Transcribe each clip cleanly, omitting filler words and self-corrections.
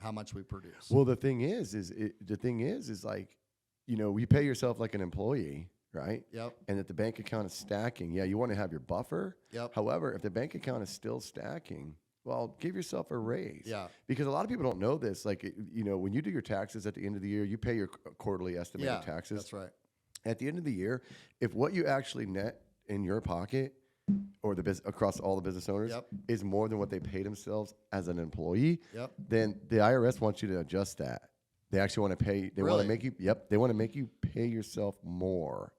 how much we produce. Well, the thing is like, you pay yourself like an employee, right? Yep. And that the bank account is stacking. Yeah, you want to have your buffer. Yep. However, if the bank account is still stacking, well, give yourself a raise. Yeah. Because a lot of people don't know this. Like, when you do your taxes at the end of the year, you pay your quarterly estimated taxes. That's right. At the end of the year, if what you actually net in your pocket or across all the business owners is more than what they pay themselves as an employee, then the IRS wants you to adjust that. They actually want to pay. They want to make you. Yep. They want to make you pay yourself more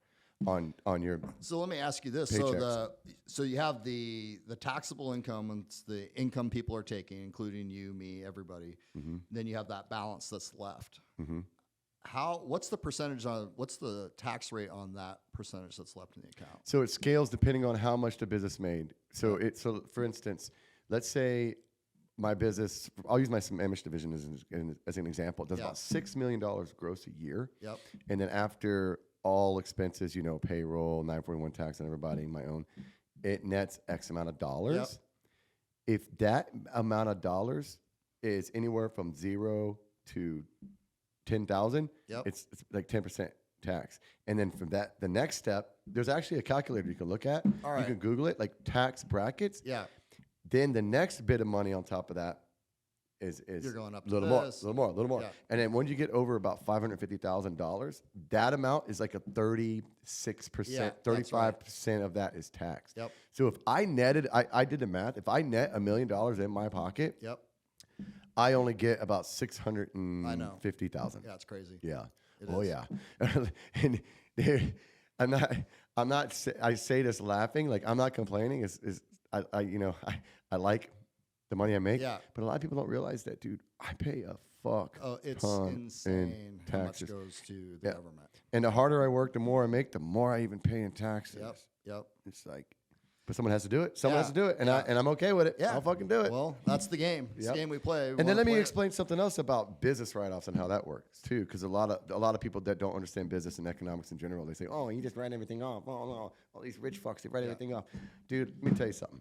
on your. So let me ask you this: paychecks. So you have the taxable income, and it's the income people are taking, including you, me, everybody. Mm-hmm. Then you have that balance that's left. Mm-hmm. What's the percentage what's the tax rate on that percentage that's left in the account? So it scales depending on how much the business made. So for instance, let's say my business, I'll use my Amish division as an example. It does about $6 million gross a year. Yep. And then after all expenses, payroll, 941 tax on everybody, my own, it nets X amount of dollars. Yep. If that amount of dollars is anywhere from 0 to 10,000, it's like 10% tax. And then from that, the next step, there's actually a calculator you can look at. All right. You can Google it, like tax brackets. Yeah. Then the next bit of money on top of that is you're going up a little more. Yeah. And then when you get over about $550,000, that amount is like a 36%, 35% of that is taxed. Yep. So if I netted, I did the math. If I net $1 million in my pocket, I only get about $650,000. Yeah, it's crazy. Yeah. It is. Yeah. And I'm not. I say this laughing, like I'm not complaining. I like the money I make. Yeah. But a lot of people don't realize that, dude. I pay a fuck. Oh, it's ton insane in how much taxes. goes to the government. And the harder I work, the more I make, the more I even pay in taxes. Yep. It's like, but someone has to do it. Someone has to do it, and I'm okay with it. Yeah. I'll fucking do it. Well, that's the game. It's the game we play. And then let me explain something else about business write-offs and how that works too, because a lot of people that don't understand business and economics in general, they say, "Oh, you just write everything off." Oh no, all these rich fucks, they write everything off. Dude, let me tell you something.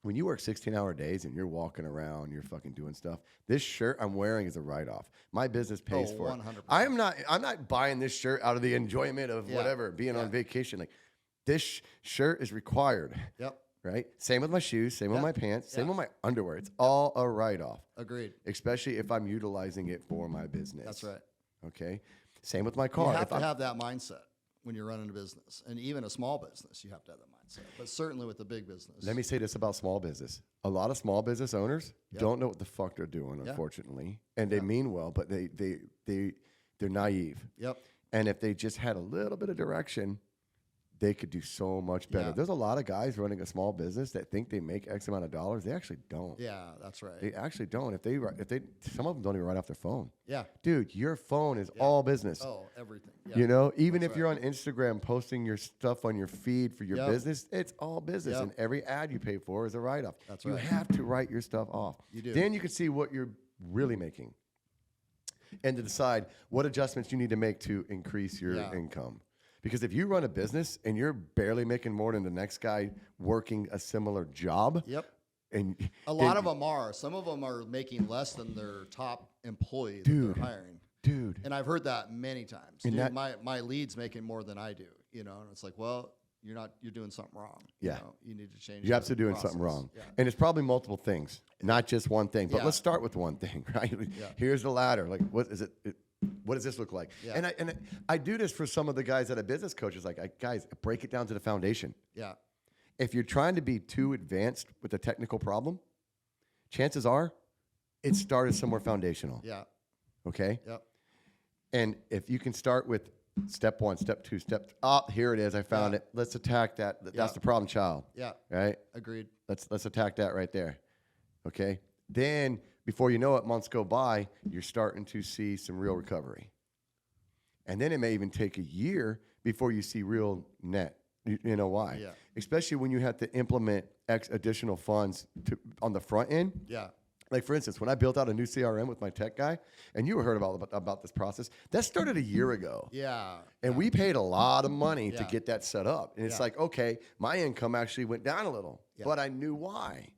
When you work 16-hour days and you're walking around, you're fucking doing stuff. This shirt I'm wearing is a write-off. My business pays for 100%. it. I'm not buying this shirt out of the enjoyment of whatever, being on vacation. Like this shirt is required. Yep. Right? Same with my shoes, same with my pants, same with my underwear. It's all a write-off. Agreed. Especially if I'm utilizing it for my business. That's right. Okay? Same with my car. You have to have that mindset when you're running a business. And even a small business, you have to have that mindset. But certainly with the big business. Let me say this about small business. A lot of small business owners don't know what the fuck they're doing, unfortunately. And they mean well, but they're naive. Yep. And if they just had a little bit of direction, they could do so much better. There's a lot of guys running a small business that think they make X amount of dollars. They actually don't. Yeah, that's right. They actually don't. If they some of them don't even write off their phone. Yeah. Dude, your phone is all business. Oh, everything. Yeah. Even if you're on Instagram posting your stuff on your feed for your business, it's all business. And every ad you pay for is a write-off. That's right. You have to write your stuff off. You do. Then you can see what you're really making and to decide what adjustments you need to make to increase your income. Because if you run a business and you're barely making more than the next guy working a similar job. And a lot of them are. Some of them are making less than their top employee that they're hiring. Dude. And I've heard that many times. Dude, my lead's making more than I do, and it's like, well, you're doing something wrong. Yeah. You need to change. You're absolutely doing something wrong. Yeah. And it's probably multiple things, not just one thing. But let's start with one thing, right? Yeah. Here's the ladder. Like, what is it? What does this look like? Yeah. And I do this for some of the guys that are business coaches. Like, guys, break it down to the foundation. Yeah. If you're trying to be too advanced with a technical problem, chances are it started somewhere foundational. Yeah. Okay? Yep. And if you can start with step 1, step 2, here it is. I found it. Let's attack that. That's the problem child. Yeah. Right? Agreed. Let's attack that right there. Okay? Then, before you know it, months go by, you're starting to see some real recovery. And then it may even take a year before you see real net. You know why? Yeah. Especially when you have to implement additional funds on the front end. Yeah. Like, for instance, when I built out a new CRM with my tech guy, and you heard about this process, that started a year ago. Yeah. And we paid a lot of money to get that set up. And it's like, okay, my income actually went down a little, but I knew why.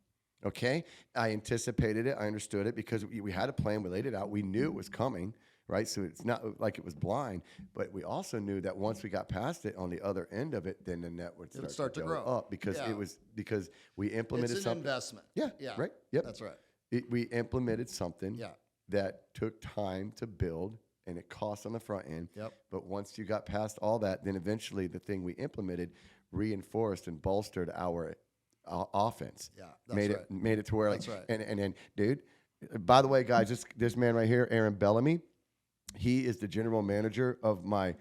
Okay, I anticipated it. I understood it because we had a plan. We laid it out. We knew it was coming, right? So it's not like it was blind, but we also knew that once we got past it on the other end of it, then the net would start to grow up because because we implemented it's an something. investment. Yeah, right. Yep, that's right. We implemented something that took time to build and it cost on the front end. Yep. But once you got past all that, then eventually the thing we implemented reinforced and bolstered our offense. Yeah, that's made it to where that's right. And then, dude, by the way, guys, this man right here, Aaron Bellamy, he is the general manager of my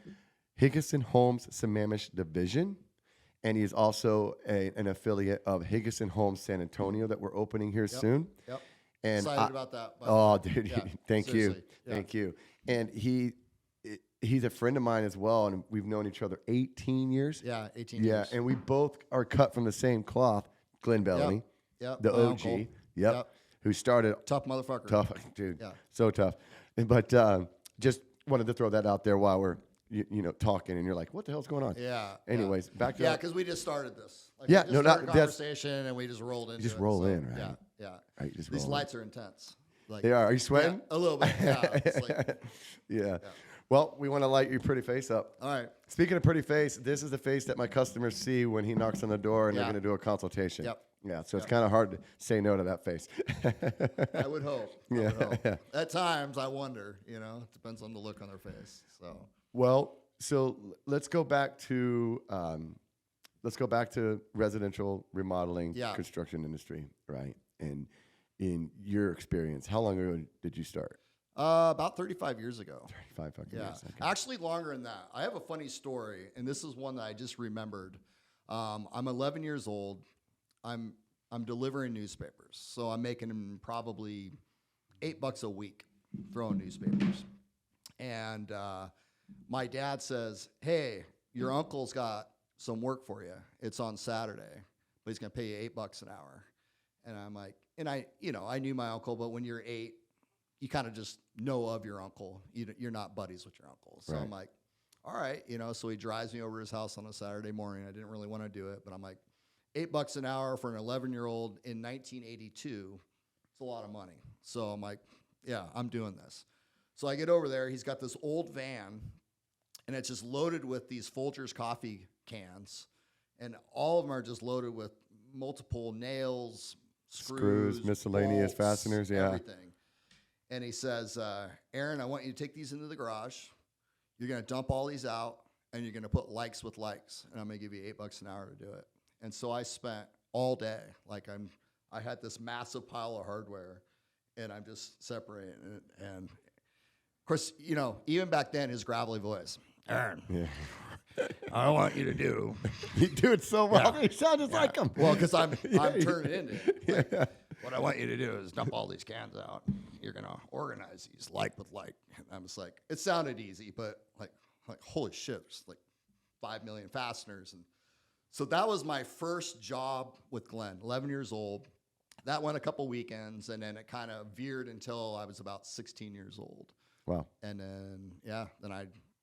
HiggasonHomes Sammamish division, and he is also an affiliate of HiggasonHomes San Antonio that we're opening here soon. Yep. And excited about that. Oh, dude, thank seriously. you, thank you. And he's a friend of mine as well, and we've known each other 18 years. Yeah, 18 years. Yeah, and we both are cut from the same cloth. Glenn Bellamy, the OG, uncle. Who started Tough motherfucker. Tough, dude, so tough. But just wanted to throw that out there while we're talking, and you're like, what the hell's going on? Yeah. Anyways, back to because we just started this. Like, yeah, we just started not conversation, and we just rolled into. Just it, roll so, in, right? Yeah. Right, just These roll lights are intense. Like, they are. Are you sweating? Yeah, a little bit. Yeah. It's like, yeah. Well, we want to light your pretty face up. all right. Speaking of pretty face, this is the face that my customers see when he knocks on the door and they're going to do a consultation. Yep. Yeah, so it's kind of hard to say no to that face. I would hope. I would hope. At times, I wonder. It depends on the look on their face. So. Well, so let's go back to residential remodeling, construction industry, right? And in your experience, how long ago did you start? About 35 years ago. 35 fucking years. Okay. Actually longer than that. I have a funny story, and this is one that I just remembered. I'm 11 years old. I'm delivering newspapers, so I'm making probably $8 a week throwing newspapers. And my dad says, "Hey, your uncle's got some work for you. It's on Saturday, but he's gonna pay you $8 an hour." And I'm like, and I knew my uncle, but when you're 8, you kind of just know of your uncle. You're not buddies with your uncle. So I'm like, all right, so he drives me over to his house on a Saturday morning. I didn't really want to do it, but I'm like, $8 an hour for an 11-year-old in 1982, it's a lot of money. So I'm like, yeah, I'm doing this. So I get over there. He's got this old van, and it's just loaded with these Folgers coffee cans, and all of them are just loaded with multiple nails, screws, miscellaneous bolts, fasteners, everything. And he says, Aaron, I want you to take these into the garage. You're going to dump all these out, and you're going to put likes with likes, and I'm going to give you $8 an hour to do it. And so I spent all day, I had this massive pile of hardware, and I'm just separating it. And of course, even back then, his gravelly voice, Aaron, I want you to do. You do it so well. You sound just like him. Well, because I'm turning into it. What I want you to do is dump all these cans out. You're going to organize these like with like. And I was like, it sounded easy, but like holy shit, there's like 5 million fasteners. And so that was my first job with Glenn, 11 years old. That went a couple weekends, and then it kind of veered until I was about 16 years old. Wow. And then,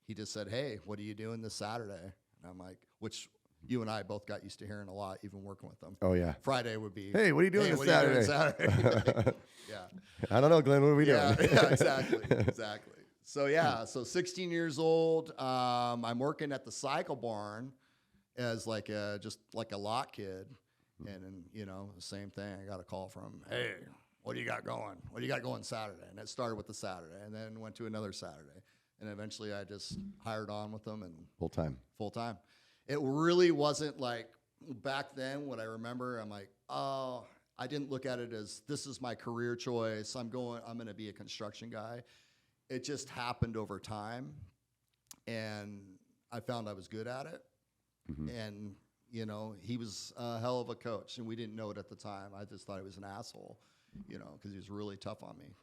he just said, hey, what are you doing this Saturday? And I'm like, which you and I both got used to hearing a lot, even working with them. Oh, yeah. Friday would be, hey, what are you doing this Saturday? Yeah. I don't know, Glenn. What are we doing? Yeah, exactly. So 16 years old. I'm working at the cycle barn as just like a lot kid. And then, the same thing. I got a call from, hey, what do you got going? What do you got going Saturday? And it started with the Saturday, and then went to another Saturday. And eventually I just hired on with them and full time. It really wasn't like back then what I remember. I'm like, oh, I didn't look at it as this is my career choice. I'm going to be a construction guy. It just happened over time. And I found I was good at it. Mm-hmm. And, he was a hell of a coach, and we didn't know it at the time. I just thought he was an asshole, because he was really tough on me.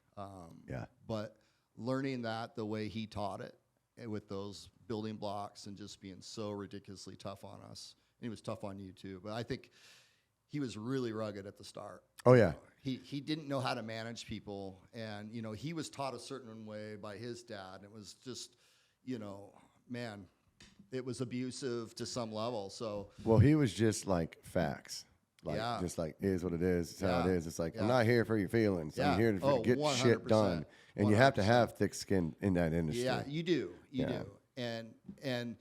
But learning that the way he taught it, and with those building blocks and just being so ridiculously tough on us. And he was tough on you too, but I think he was really rugged at the start. Oh yeah. He didn't know how to manage people, and he was taught a certain way by his dad. And it was just, it was abusive to some level. So well, he was just like facts. Like, Yeah. just like, is what it is. It's how it Yeah. is. It's like, Yeah. I'm not here for your feelings. Yeah. I'm here to Oh, get shit 100%. done. And you have to 100%. have thick skin in that industry. Yeah, you do. You Yeah. do. And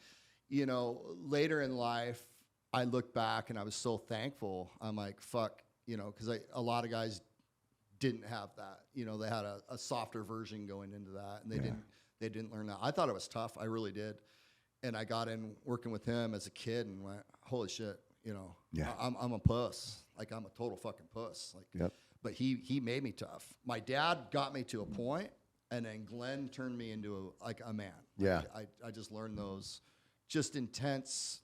you know, later in life, I look back and I was so thankful. I'm like, fuck, you know, because a lot of guys didn't have that. You know, they had a softer version going into that, and they didn't learn that. I thought it was tough. I really did. And I got in working with him as a kid and went, holy shit, you know, I'm a puss. Like, I'm a total fucking puss. Like, but he made me tough. My dad got me to a point, and then Glenn turned me into a man. Yeah. Like, I just learned those just intense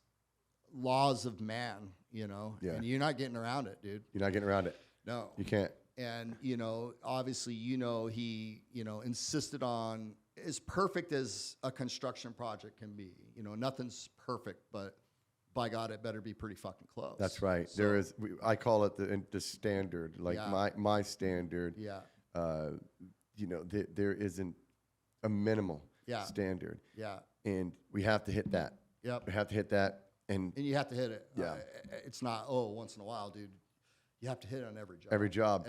laws of man, you know, and you're not getting around it, dude. You're not getting around it. No. You can't. And, you know, obviously, you know, he, you know, insisted on as perfect as a construction project can be. You know, nothing's perfect, but by God, it better be pretty fucking close. That's right. So, There is, I call it the standard, like my standard. Yeah. You know, there isn't a minimal standard. Yeah. And we have to hit that. Yep. We have to hit that. And you have to hit it. Yeah. It's not, once in a while, dude. You have to hit it on every job. Every job,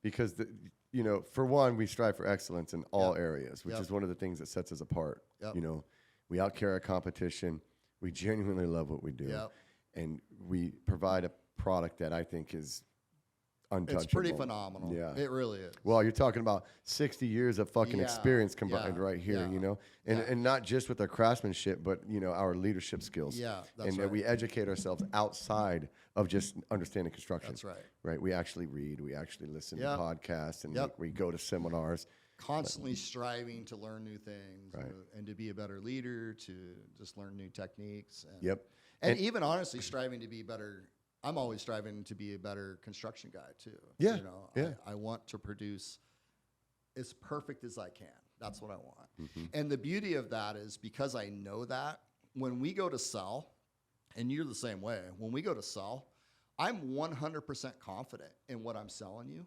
because you know, for one, we strive for excellence in all areas, which is one of the things that sets us apart. You know, we outcarry our competition. We genuinely love what we do, and we provide a product that I think is untouchable. It's pretty phenomenal. Yeah, it really is. Well, you're talking about 60 years of fucking experience combined right here, you know, and not just with our craftsmanship, but you know, our leadership skills. Yeah, that's and right. we educate ourselves outside of just understanding construction. That's right. Right. We actually read, we actually listen to podcasts, and we go to seminars. Constantly striving to learn new things, and to be a better leader, to just learn new techniques. And, and even honestly, striving to be better. I'm always striving to be a better construction guy too. Yeah. You know, I want to produce as perfect as I can. That's what I want. Mm-hmm. And the beauty of that is because I know that when we go to sell, and you're the same way, when we go to sell, I'm 100% confident in what I'm selling you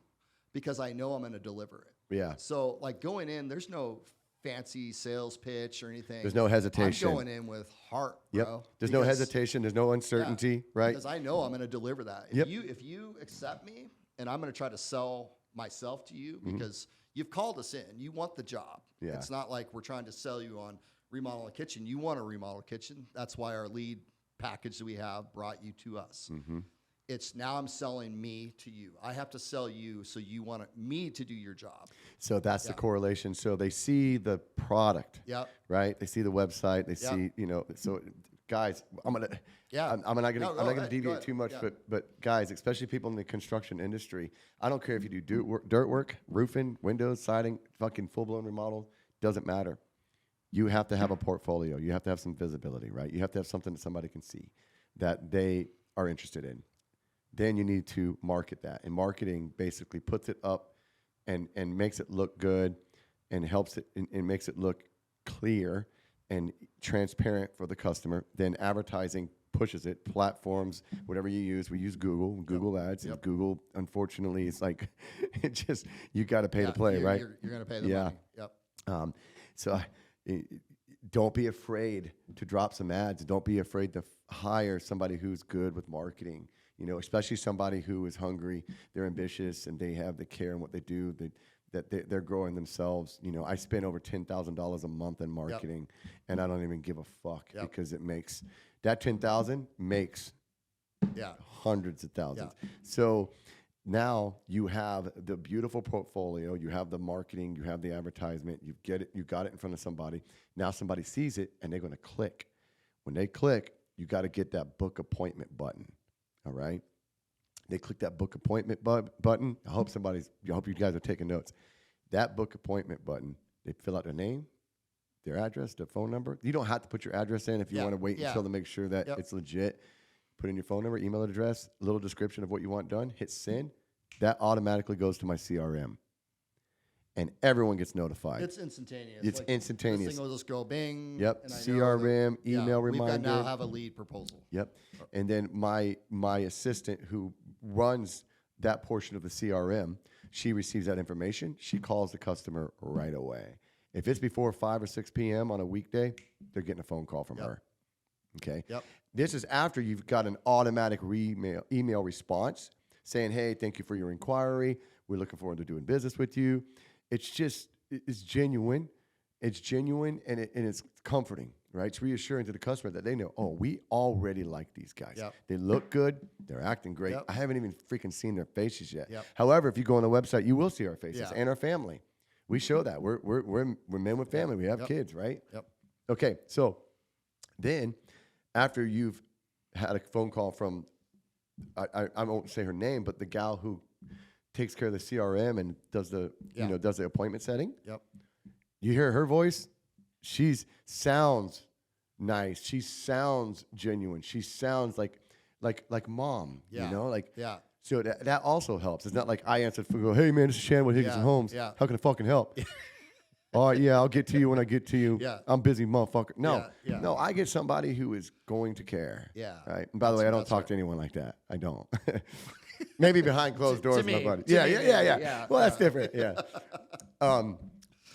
because I know I'm going to deliver it. Yeah. So like going in, there's no fancy sales pitch or anything. There's no hesitation. I'm going in with heart, bro. There's no hesitation. There's no uncertainty, right? Because I know I'm going to deliver that. If you accept me, and I'm going to try to sell myself to you because you've called us in. You want the job. Yeah. It's not like we're trying to sell you on remodel a kitchen. You want a remodel kitchen. That's why our lead package that we have brought you to us. Mm-hmm. It's now I'm selling me to you. I have to sell you, so you want me to do your job. So that's the correlation. So they see the product, right? They see the website. They see, you know. So, guys, I'm not gonna deviate too much, but guys, especially people in the construction industry, I don't care if you do dirt work, roofing, windows, siding, fucking full blown remodel, doesn't matter. You have to have a portfolio. You have to have some visibility, right? You have to have something that somebody can see that they are interested in. Then you need to market that. And marketing basically puts it up and makes it look good and helps it and makes it look clear and transparent for the customer. Then advertising pushes it, platforms, whatever you use. We use Google Ads. And Google, unfortunately, it's like, it just, you got to pay to play, right? You're going to pay the money. Yep. So don't be afraid to drop some ads. Don't be afraid to hire somebody who's good with marketing. You know, especially somebody who is hungry, they're ambitious, and they have the care in what they do. They're growing themselves. You know, I spend over $10,000 a month in marketing, and I don't even give a fuck because it makes that $10,000 makes hundreds of thousands. So now you have the beautiful portfolio, you have the marketing, you have the advertisement, you got it in front of somebody. Now somebody sees it, and they're going to click. When they click, you got to get that book appointment button. All right. They click that book appointment button. I hope you guys are taking notes. That book appointment button, they fill out their name, their address, their phone number. You don't have to put your address in if you want to wait until to make sure that it's legit. Put in your phone number, email address, a little description of what you want done, hit send. That automatically goes to my CRM. And everyone gets notified. It's instantaneous. It's instantaneous. This thing will just go bing. Yep. CRM, email reminder. We now have a lead proposal. Yep. And then my assistant who runs that portion of the CRM, she receives that information. She calls the customer right away. If it's before 5 or 6 p.m. on a weekday, they're getting a phone call from her. Okay. Yep. This is after you've got an automatic email response saying, hey, thank you for your inquiry. We're looking forward to doing business with you. It's genuine. It's genuine and it's comforting, right? It's reassuring to the customer that they know, oh, we already like these guys. Yep. They look good. They're acting great. Yep. I haven't even freaking seen their faces yet. Yep. However, if you go on the website, you will see our faces Yeah. and our family. We show that. We're men with family. We have Yep. kids, right? Yep. Okay, so then after you've had a phone call from, I won't say her name, but the gal who takes care of the CRM and does the does the appointment setting. Yep. You hear her voice. She sounds nice. She sounds genuine. She sounds like mom. Yeah. You know, like Yeah. So that also helps. It's not like I answered for go, hey man, this is Shannon with HiggasonHomes. Yeah. How can I fucking help? All right, yeah, I'll get to you when I get to you. Yeah. I'm busy, motherfucker. No, Yeah. no, I get somebody who is going to care. Yeah. Right. And by the way, I don't talk to anyone like that. I don't. Maybe behind closed doors, me. my buddy. To Yeah, me, yeah. yeah. Well, that's different. Yeah.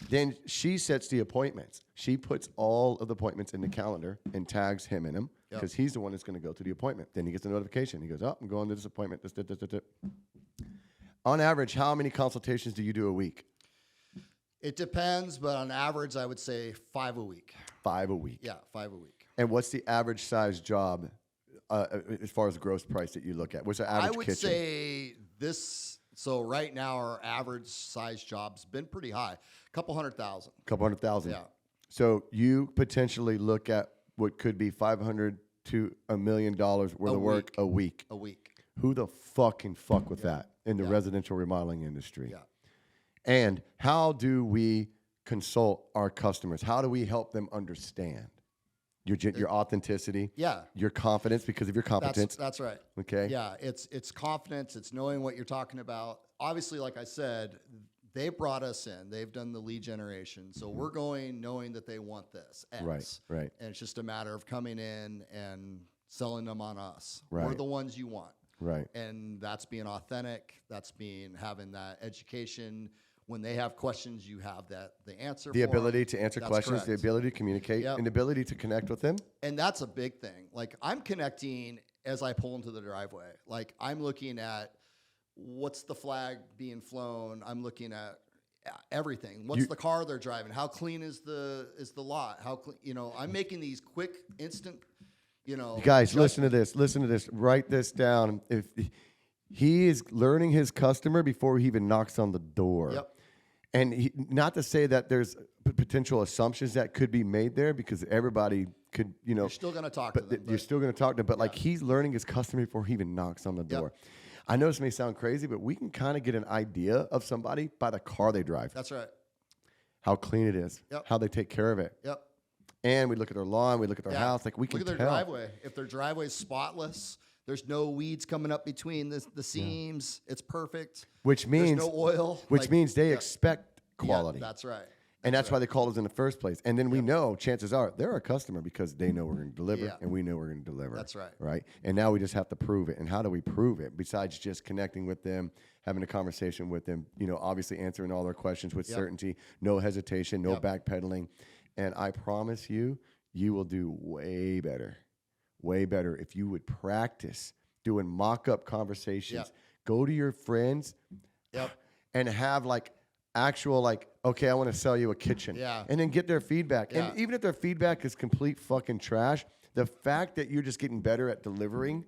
Then she sets the appointments. She puts all of the appointments in the calendar and tags him in them because he's the one that's going to go to the appointment. Then he gets a notification. He goes, oh, I'm going to this appointment. This. On average, how many consultations do you do a week? It depends, but on average, I would say 5 a week. 5 a week. Yeah, 5 a week. And what's the average size job as far as the gross price that you look at? What's the average I would kitchen? say this. So right now, our average size job's been pretty high, a couple 100,000. Couple 100,000. Yeah. So you potentially look at what could be $500 to $1 million worth of work a week. A week. Who the fuck can fuck with that in the residential remodeling industry? Yeah. And how do we consult our customers? How do we help them understand your authenticity? Yeah. Your confidence because of your competence. That's right. Okay. Yeah, it's confidence. It's knowing what you're talking about. Obviously, like I said, they brought us in. They've done the lead generation. So we're going knowing that they want this. X. Right. And it's just a matter of coming in and selling them on us. Right. We're the ones you want. Right. And that's being authentic. That's having that education. When they have questions, you have the answer. The ability to answer questions, correct. the ability to communicate, and the ability to connect with them. And that's a big thing. Like I'm connecting as I pull into the driveway. Like I'm looking at what's the flag being flown. I'm looking at everything. What's the car they're driving? How clean is the lot? How clean? I'm making these quick, instant. You guys, listen to this. Listen to this. Write this down. If he is learning his customer before he even knocks on the door. Yep. And not to say that there's potential assumptions that could be made there because everybody could, You're still going to talk to them. You're still going to talk to them. But like he's learning his customer before he even knocks on the door. I know this may sound crazy, but we can kind of get an idea of somebody by the car they drive. That's right. How clean it is. Yep. How they take care of it. Yep. And we look at their lawn. We look at their house. Like we can look at their tell. driveway. If their driveway's spotless, there's no weeds coming up between the seams. It's perfect. Which means there's no oil. Which means they expect quality. Yeah, that's right. And that's why they called us in the first place. And then we know, chances are, they're a customer because they know we're going to deliver, and we know we're going to deliver. That's right. Right? And now we just have to prove it. And how do we prove it? Besides just connecting with them, having a conversation with them, obviously answering all their questions with certainty, no hesitation, no backpedaling. And I promise you, you will do way better if you would practice doing mock-up conversations. Go to your friends and have actual okay, I want to sell you a kitchen. Yeah. And then get their feedback. Yeah. And even if their feedback is complete fucking trash, the fact that you're just getting better at delivering,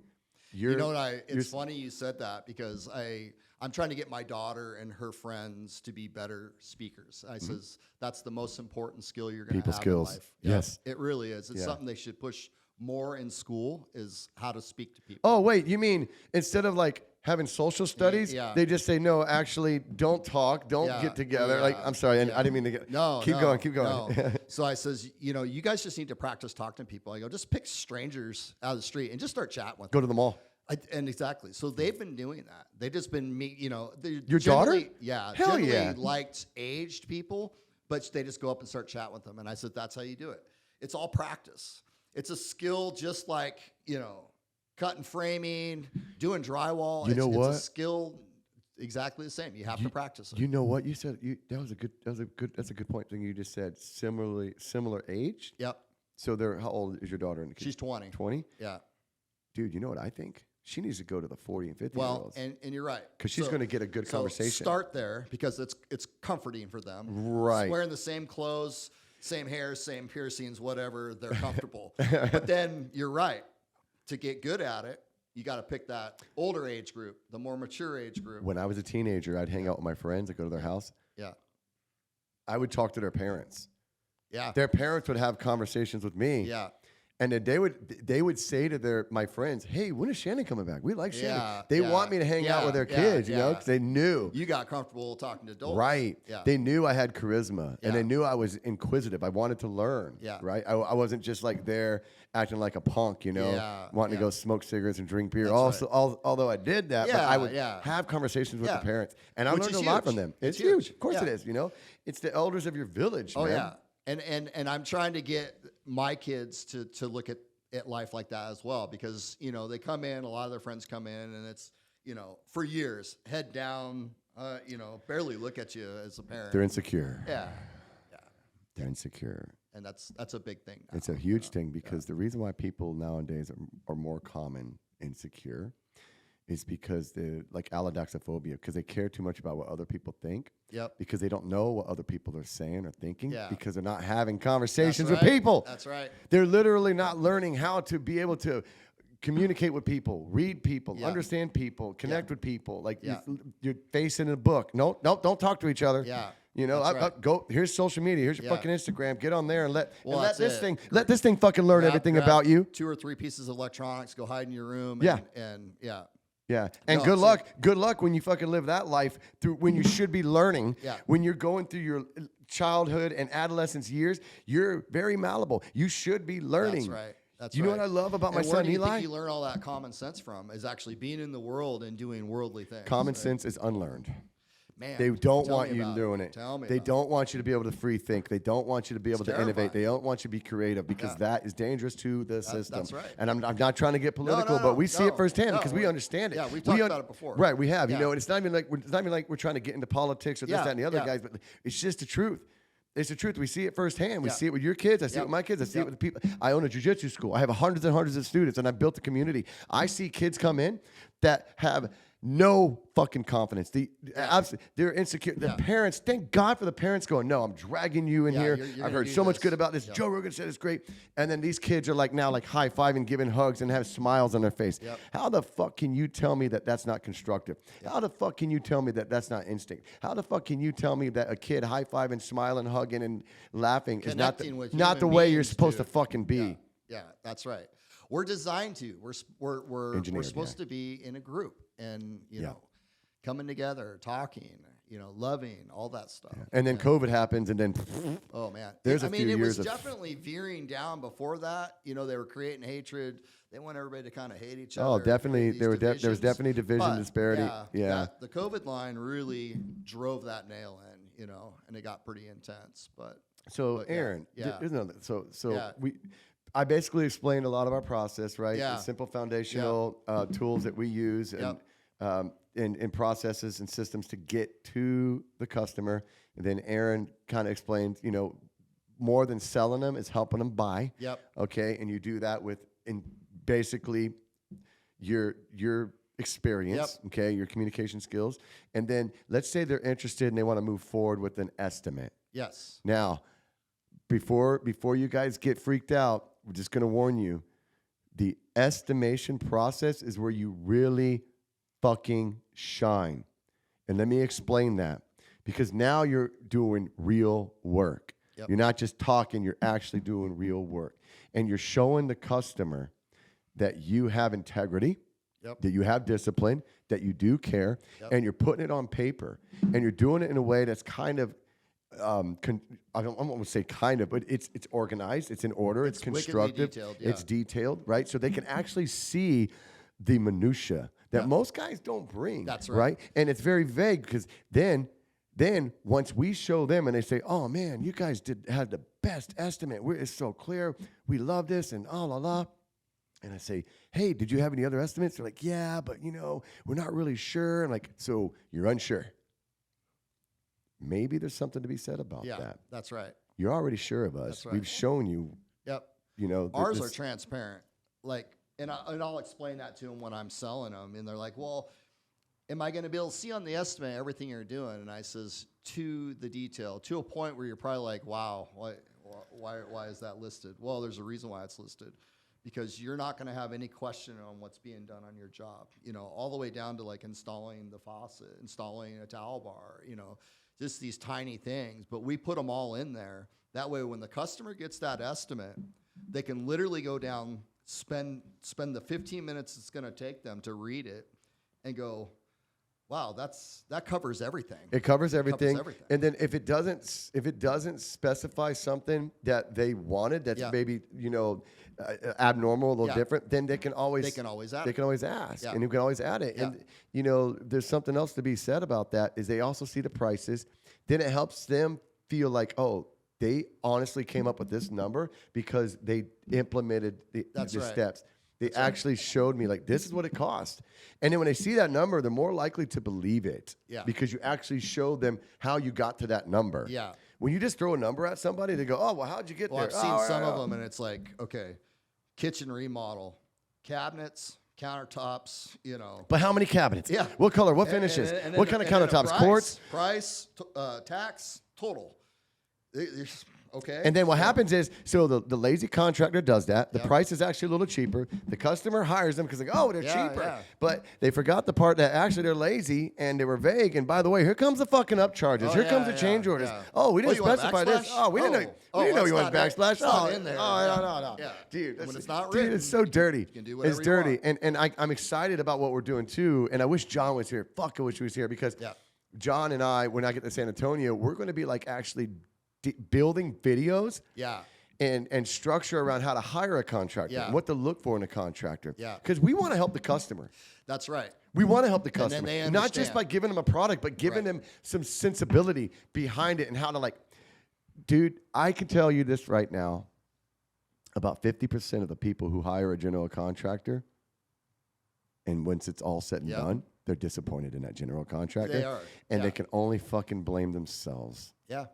it's funny you said that because I'm trying to get my daughter and her friends to be better speakers. I says that's the most important skill you're going to have skills. in life. Yes. It really is. It's something they should push more in school is how to speak to people. Oh, wait, you mean instead of having social studies, they just say, no, actually, don't talk, don't get together. I'm sorry, I didn't mean to get... No, Keep going. No. So I says, you guys just need to practice talking to people. I go, just pick strangers out of the street and just start chatting with them. Go to the mall. And exactly. So they've been doing that. They've just been Your daughter? Yeah. Hell generally yeah. liked aged people, but they just go up and start chatting with them. And I said, that's how you do it. It's all practice. It's a skill just like, cutting framing, doing drywall. You know what? It's a skill exactly the same. You have to practice it. You know what? You said that's a good point thing you just said. Similar age? Yep. So how old is your daughter? She's 20. 20? Yeah. Dude, you know what I think? She needs to go to the 40 and 50 year Well, olds. and you're right. Because she's going to get a good conversation. Start there because it's comforting for them. Right. Wearing the same clothes, same hair, same piercings, whatever, they're comfortable. But then you're right. To get good at it, you got to pick that older age group, the more mature age group. When I was a teenager, I'd hang out with my friends. I'd go to their house. Yeah. I would talk to their parents. Yeah. Their parents would have conversations with me. Yeah. And then they would say to my friends, "Hey, when is Shannon coming back? We like Shannon." Yeah, They want me to hang out with their kids, you know, because they knew. You got comfortable talking to adults. Right. Yeah. They knew I had charisma, Yeah. and they knew I was inquisitive. I wanted to learn. Yeah. Right. I wasn't just like there acting like a punk, you know, wanting to go smoke cigarettes and drink beer. That's Although I did that, but I would have conversations with the parents, and I learned a lot from them. It's huge. Of course it is. You know, it's the elders of your village. Oh man. yeah. And I'm trying to get my kids to look at life like that as well, because they come in, a lot of their friends come in, and it's for years head down, barely look at you as a parent. They're insecure. Yeah. They're insecure, and that's a big thing now, it's a huge thing, because the reason why people nowadays are more common insecure is because they're like allodoxophobia, because they care too much about what other people think. Yep. Because they don't know what other people are saying or thinking. Yeah. Because they're not having conversations That's with right. people. That's right. They're literally not learning how to be able to communicate with people, read people, understand people, connect with people. Like you're facing a book. No, don't talk to each other. Yeah. Go. Here's social media. Here's your fucking Instagram. Get on there and let this thing fucking learn Grab everything about you. 2 or 3 pieces of electronics. Go hide in your room. Yeah. And yeah. Yeah, and good luck. Good luck when you fucking live that life through when you should be learning. Yeah. When you're going through your childhood and adolescence years, you're very malleable. You should be learning. That's right. That's you know what I love about my son Eli? Where do you think you learn all that common sense from? Is actually being in the world and doing worldly things. Common sense is unlearned. Man, they don't want you about doing it. Tell me. They don't want you to be able to free think. They don't want you to be able to innovate. terrifying. They don't want you to be creative, because that is dangerous to the system. That's right. And I'm not trying to get political, but we see it firsthand because we understand it. Yeah, we've talked about it before. Right, we have. Yeah. You know, and it's not even like we're trying to get into politics or this, that, and the other guys, but it's just the truth. It's the truth. We see it firsthand. We see it with your kids. I see it with my kids. I see it with the people. I own a jiu-jitsu school. I have hundreds and hundreds of students, and I've built a community. I see kids come in that have no fucking confidence. They're insecure. The parents, thank God for the parents going, "No, I'm dragging you in here. I've heard so much good about this. Joe Rogan said it's great." And then these kids are like now like high-fiving, giving hugs, and have smiles on their face. Yep. How the fuck can you tell me that that's not constructive? How the fuck can you tell me that that's not instinct? How the fuck can you tell me that a kid high-fiving, smiling, hugging, and laughing is not the way you're supposed to fucking be? Yeah, that's right. We're designed to. We're supposed to be in a group, and coming together, talking, loving, all that stuff. Yeah. And then COVID happens, and then oh man, there's it was definitely veering down before that. They were creating hatred. They want everybody to kind of hate each other. Oh, definitely. There was definitely division, disparity. Yeah. The COVID line really drove that nail in, and it got pretty intense. But Aaron, I basically explained a lot of our process, right? Yeah. The simple foundational tools that we use and processes and systems to get to the customer. And then Aaron kind of explained, more than selling them is helping them buy. Yep. Okay. And you do that in basically your experience, okay, your communication skills. And then let's say they're interested and they want to move forward with an estimate. Yes. Now, before you guys get freaked out, we're just going to warn you, the estimation process is where you really fucking shine. And let me explain that, because now you're doing real work. Yep. You're not just talking, you're actually doing real work. And you're showing the customer that you have integrity, that you have discipline, that you do care, and you're putting it on paper. And you're doing it in a way that's kind of I don't want to say kind of, but it's organized, it's in order, it's constructive, detailed, it's detailed, right? So they can actually see the minutia that most guys don't bring. That's right. And it's very vague, because then once we show them and they say, "Oh man, you guys had the best estimate. It's so clear. We love this," and la la. And I say, "Hey, did you have any other estimates?" They're like, "Yeah, but we're not really sure." And like, so you're unsure. Maybe there's something to be said about that. That's right. You're already sure of us. That's right. We've shown you. Yep. you know. Ours are transparent. Like, and I'll explain that to them when I'm selling them. And they're like, well, am I going to be able to see on the estimate everything you're doing? And I says, to the detail, to a point where you're probably like, wow, why is that listed? Well, there's a reason why it's listed. Because you're not going to have any question on what's being done on your job, you know, all the way down to like installing the faucet, installing a towel bar, you know, just these tiny things. But we put them all in there. That way, when the customer gets that estimate, they can literally go down, spend the 15 minutes it's going to take them to read it, and go, wow, that covers everything. It covers everything. And then if it doesn't specify something that they wanted, that's maybe, you know, abnormal, a little different, then they can always ask. Yeah. And you can always add it. And you know, there's something else to be said about that is they also see the prices. Then it helps them feel like, oh, they honestly came up with this number because they implemented the steps. They actually showed me, like, this is what it cost. And then when they see that number, they're more likely to believe it. Yeah. Because you actually showed them how you got to that number. Yeah. When you just throw a number at somebody, they go, oh, well, how'd you get there? I've seen some of them, and it's like, okay, kitchen remodel, cabinets, countertops, you know. But how many cabinets? Yeah. What color? What finishes? And what kind of countertops? Quartz? Price, tax, total. Okay. And then what happens is, so the lazy contractor does that. The price is actually a little cheaper. The customer hires them because, like, oh, they're cheaper. Yeah. But they forgot the part that actually they're lazy and they were vague. And by the way, here comes the fucking upcharges. Here comes the change orders. Yeah. Oh, we didn't you want specify this. Oh, we didn't know you want backslash. It's not in there. No. Yeah. Dude, when it's not written, it's so dirty. You can do whatever it's dirty. you want. And I'm excited about what we're doing too. And I wish John was here. Fuck, I wish he was here because John and I, when I get to San Antonio, we're going to be like actually building videos and structure around how to hire a contractor and what to look for in a contractor. Because we want to help the customer. That's right. We want to help the customer. And then they not just by giving them a product, but giving them some sensibility behind it and how to, like, dude, I can tell you this right now. About 50% of the people who hire a general contractor, and once it's all said and done, they're disappointed in that general contractor. They are. And they can only fucking blame themselves. Yeah.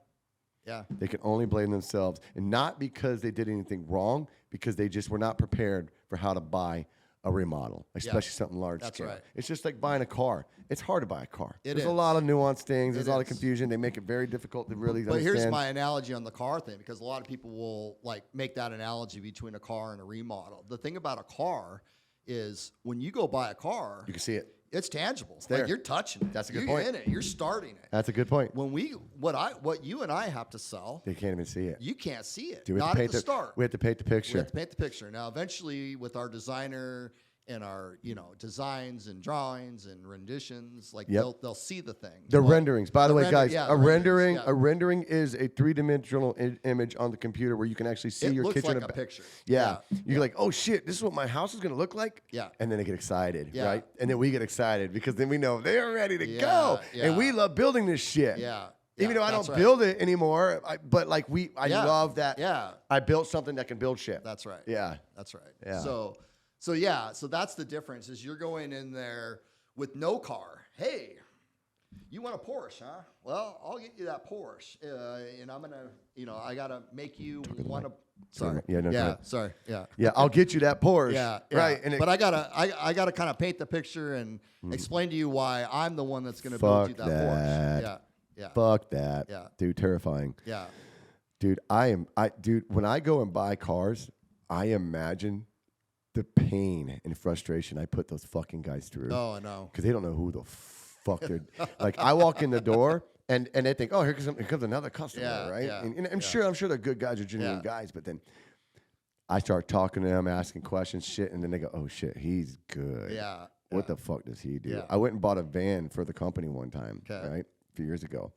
They can only blame themselves, and not because they did anything wrong, because they just were not prepared for how to buy a remodel, especially something large scale. Right. It's just like buying a car. It's hard to buy a car. There's a is. lot of nuanced things. There's a lot of confusion. They make it very difficult to really understand. But here's my analogy on the car thing, because a lot of people will like make that analogy between a car and a remodel. The thing about a car is when you go buy a car, you can see it. It's tangible. There. Like you're touching it. That's a good you're point. in it. You're starting it. That's a good point. When what you and I have to sell, they can't even see it. You can't see it. Dude, not at the start. We have to paint the picture. We have to paint the picture. Now, eventually, with our designer and our designs and drawings and renditions, like they'll see the thing. The renderings. By the way, guys, a rendering is a three-dimensional image on the computer where you can actually see your kitchen. It looks like a picture. Yeah. You're like, oh shit, this is what my house is gonna look like. Yeah. And then they get excited, right? And then we get excited because then we know they're ready to go, and we love building this shit. Yeah. Even though I don't build it anymore, but like I love that. Yeah. I built something that can build shit. That's right. Yeah. That's right. Yeah. So that's the difference is you're going in there with no car. Hey, you want a Porsche, huh? Well, I'll get you that Porsche. And I'm going to, I got to make you want to. Sorry. Sorry. Yeah, I'll get you that Porsche. Yeah. Right. But I gotta kind of paint the picture and explain to you why I'm the one that's going to build you that Porsche. Yeah. Fuck that. Yeah. Dude, terrifying. Yeah. Dude, when I go and buy cars, I imagine the pain and frustration I put those fucking guys through. Oh, I know. Because they don't know who the fuck they're. Like, I walk in the door and they think, oh, here comes another customer, right? Yeah, and I'm sure they're good guys or genuine guys, but then I start talking to them, asking questions, shit, and then they go, oh shit, he's good. Yeah. What the fuck does he do? Yeah. I went and bought a van for the company one time, Okay. right? A few years ago.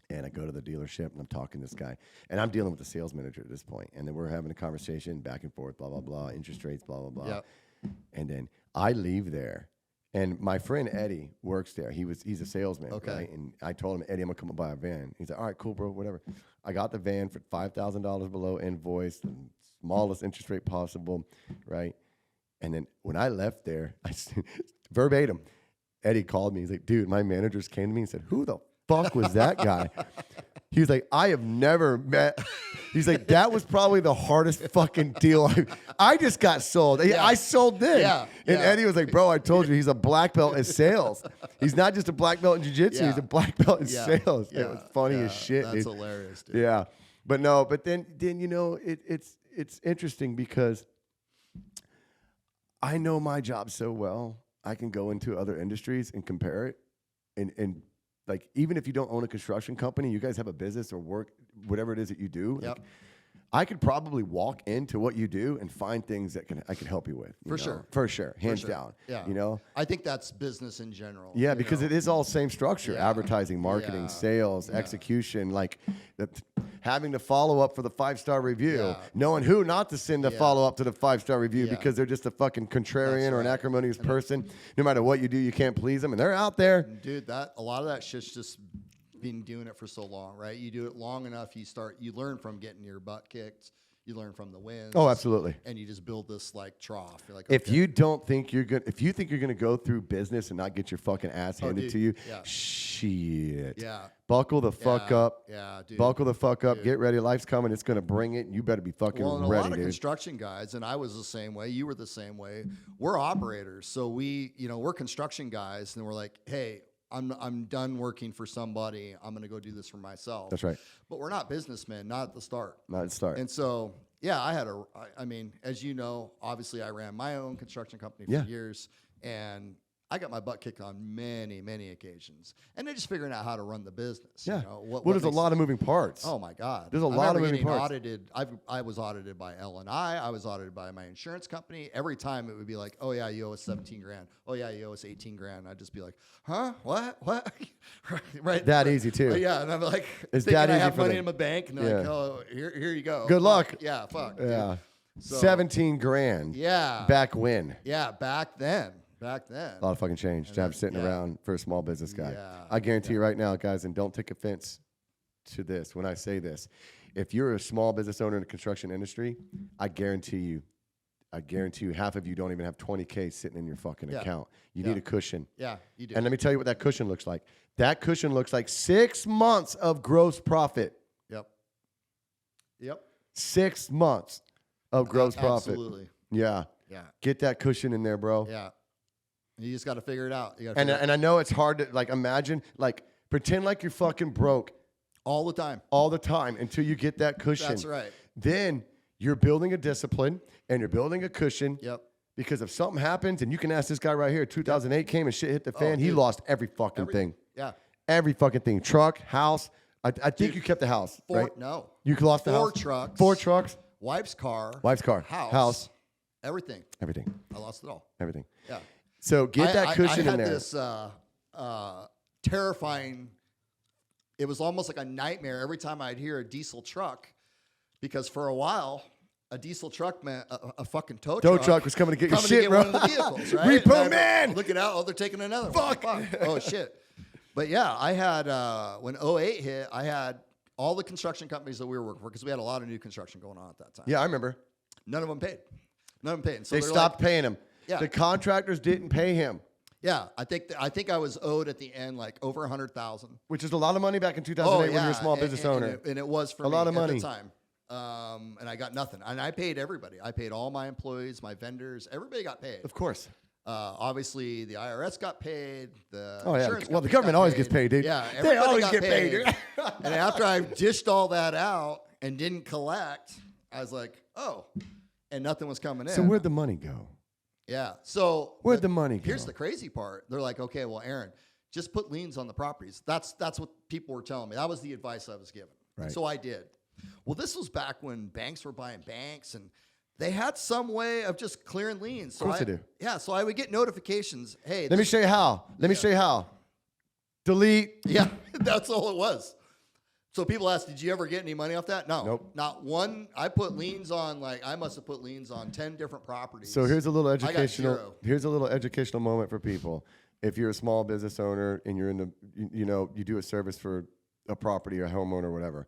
And I go to the dealership, and I'm talking to this guy. And I'm dealing with the sales manager at this point. And then we're having a conversation back and forth, blah, blah, blah, interest rates, blah, blah, blah. Yep. And then I leave there. And my friend Eddie works there. He's a salesman, Okay. right? And I told him, Eddie, I'm going to come and buy a van. He's like, all right, cool, bro, whatever. I got the van for $5,000 below invoice, the smallest interest rate possible, right? And then when I left there, verbatim, Eddie called me. He's like, dude, my managers came to me and said, who the fuck was that guy? He was like, I have never met. He's like, that was probably the hardest fucking deal. I just got sold. Yeah. I sold this. Yeah. And Yeah. Eddie was like, bro, I told you, he's a black belt in sales. He's not just a black belt in jiu-jitsu. Yeah. He's a black belt in Yeah. sales. Yeah. It was funny as shit, That's dude. hilarious, dude. Yeah. But then you know, it's interesting because I know my job so well. I can go into other industries and compare it. And like, even if you don't own a construction company, you guys have a business or work, whatever it is that you do. Yep. Like, I could probably walk into what you do and find things that I can help you with. For sure. For sure. Hands down. Yeah. You know? I think that's business in general. Yeah, you because know? it is all same structure: Yeah. advertising, marketing, Yeah. sales, execution. Like having to follow up for the 5-star review, Yeah. knowing who not to send the Yeah. follow up to the 5-star review Yeah. because they're just a fucking contrarian That's or an right. acrimonious person. No matter what you do, you can't please them, and they're out there. Dude, a lot of that shit's just been doing it for so long, right? You do it long enough, you learn from getting your butt kicked. You learn from the wins. Oh, absolutely. And you just build this like trough. You're like, If okay. you don't think you're good, if you think you're gonna go through business and not get your fucking ass handed dude, to you, yeah. shit. Yeah. Buckle the fuck Yeah, up. yeah, dude. Buckle the fuck up. Dude. Get ready. Life's coming. It's gonna bring it. You better be fucking Well, and a ready, lot of dude. construction guys, and I was the same way. You were the same way. We're operators, so we're construction guys, and we're like, hey, I'm done working for somebody. I'm gonna go do this for myself. That's right. But we're not businessmen, not at the start. Not at start. And so, yeah, I mean, as you know, obviously I ran my own construction company for Yeah. years, and I got my butt kicked on many, many occasions. And then just figuring out how to run the business. Yeah. You know, Well, what there's a makes lot of moving parts. Oh my God! There's a I lot of remember moving getting parts. audited. I was audited by L&I. I was audited by my insurance company. Every time it would be like, "Oh yeah, you owe us 17 grand. Oh yeah, you owe us 18 grand." I'd just be like, "Huh? What? right? That easy, too. Yeah, and I'm like, It's thinking that I easy have for money them. in my bank, and they're like, Yeah. "Oh, here you go. Good Fuck. luck." Yeah, fuck. dude. Yeah. So, 17 grand. Yeah. Back when? Yeah, back then. A lot of fucking change to have sitting yeah. around for a small business guy. Yeah. I guarantee you right now, guys, and don't take offense to this when I say this. If you're a small business owner in the construction industry, I guarantee you half of you don't even have 20K sitting in your fucking Yeah. account. You Yeah. need a cushion. Yeah, you do. And let me tell you what that cushion looks like. That cushion looks like 6 months of gross profit. Yep. 6 months of gross profit. Absolutely. Yeah. Yeah. Get that cushion in there, bro. Yeah. You just got to figure it out. You gotta And figure it out I know it's hard to like imagine, like pretend like you're fucking broke all the time. all the time until you get that cushion. That's right. Then you're building a discipline and you're building a cushion. Yep. Because if something happens, and you can ask this guy right here, 2008 came and shit hit the fan, he dude. lost every fucking thing. Yeah. Every fucking thing. Truck, house. I think you kept the house, right? No. You lost the house? 4 trucks. 4 trucks. Wife's car. House. Everything. Everything. I lost it all. Everything. Yeah. So get that cushion I in had there. this terrifying, it was almost like a nightmare every time I'd hear a diesel truck, because for a while, a diesel truck meant a fucking tow truck was coming to get your shit, one bro. of the vehicles, right? Repo And man! Looking out, oh, they're taking another Fuck. one. Oh, shit. But yeah, I had, when 08 hit, I had all the construction companies that we were working for, because we had a lot of new construction going on at that time. Yeah, I remember. None of them paid. And so They they're stopped like, paying him. Yeah. The contractors didn't pay him, yeah, I think I was owed at the end like over 100,000. which is a lot of money back in 2008 when you're a small business owner. And it was for A me lot of money. at the time. And I got nothing. And I paid everybody. I paid all my employees, my vendors. Everybody got paid. Of course. Obviously, the IRS got paid. The Oh, yeah. insurance Well, the companies government got always gets paid, dude. Yeah, They everybody always got get paid, dude. And after I dished all that out and didn't collect, I was like, oh, and nothing was coming in. So where'd the money go? Yeah. So Where'd the money go? Here's the crazy part. They're like, okay, well, Aaron, just put liens on the properties. That's what people were telling me. That was the advice I was given. Right. And so I did. Well, this was back when banks were buying banks, and they had some way of just clearing liens. So Of course they do. Yeah. So I would get notifications. Hey, Let me show you how. Let me show you how. Delete. Yeah, that's all it was. So people ask, did you ever get any money off that? No. Nope. Not one. I put liens on, I must have put liens on 10 different properties. So here's a little got educational. zero. Here's a little educational moment for people. If you're a small business owner and you're in the, you do a service for a property or a homeowner or whatever,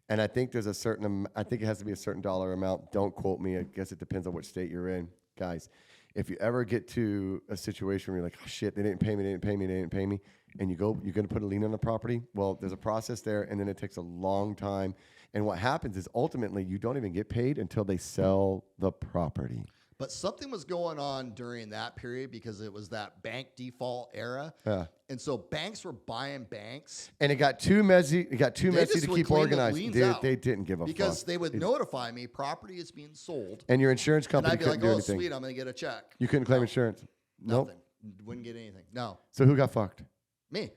and I think there's a certain, I think it has to be a certain dollar amount. Don't quote me. I guess it depends on which state you're in, guys. If you ever get to a situation where you're like, oh shit, they didn't pay me, and you're going to put a lien on the property. Well, there's a process there, and then it takes a long time. And what happens is ultimately you don't even get paid until they sell the property. But something was going on during that period because it was that bank default era. Yeah. And so banks were buying banks. And it got too messy. It got too messy to keep organized. They didn't give a fuck. Because they would notify me, property is being sold. And your insurance company couldn't do anything. And I'd be like, oh, sweet, I'm going to get a check. You couldn't claim insurance? Nothing. Nope. Wouldn't get anything. No. So who got fucked? Me.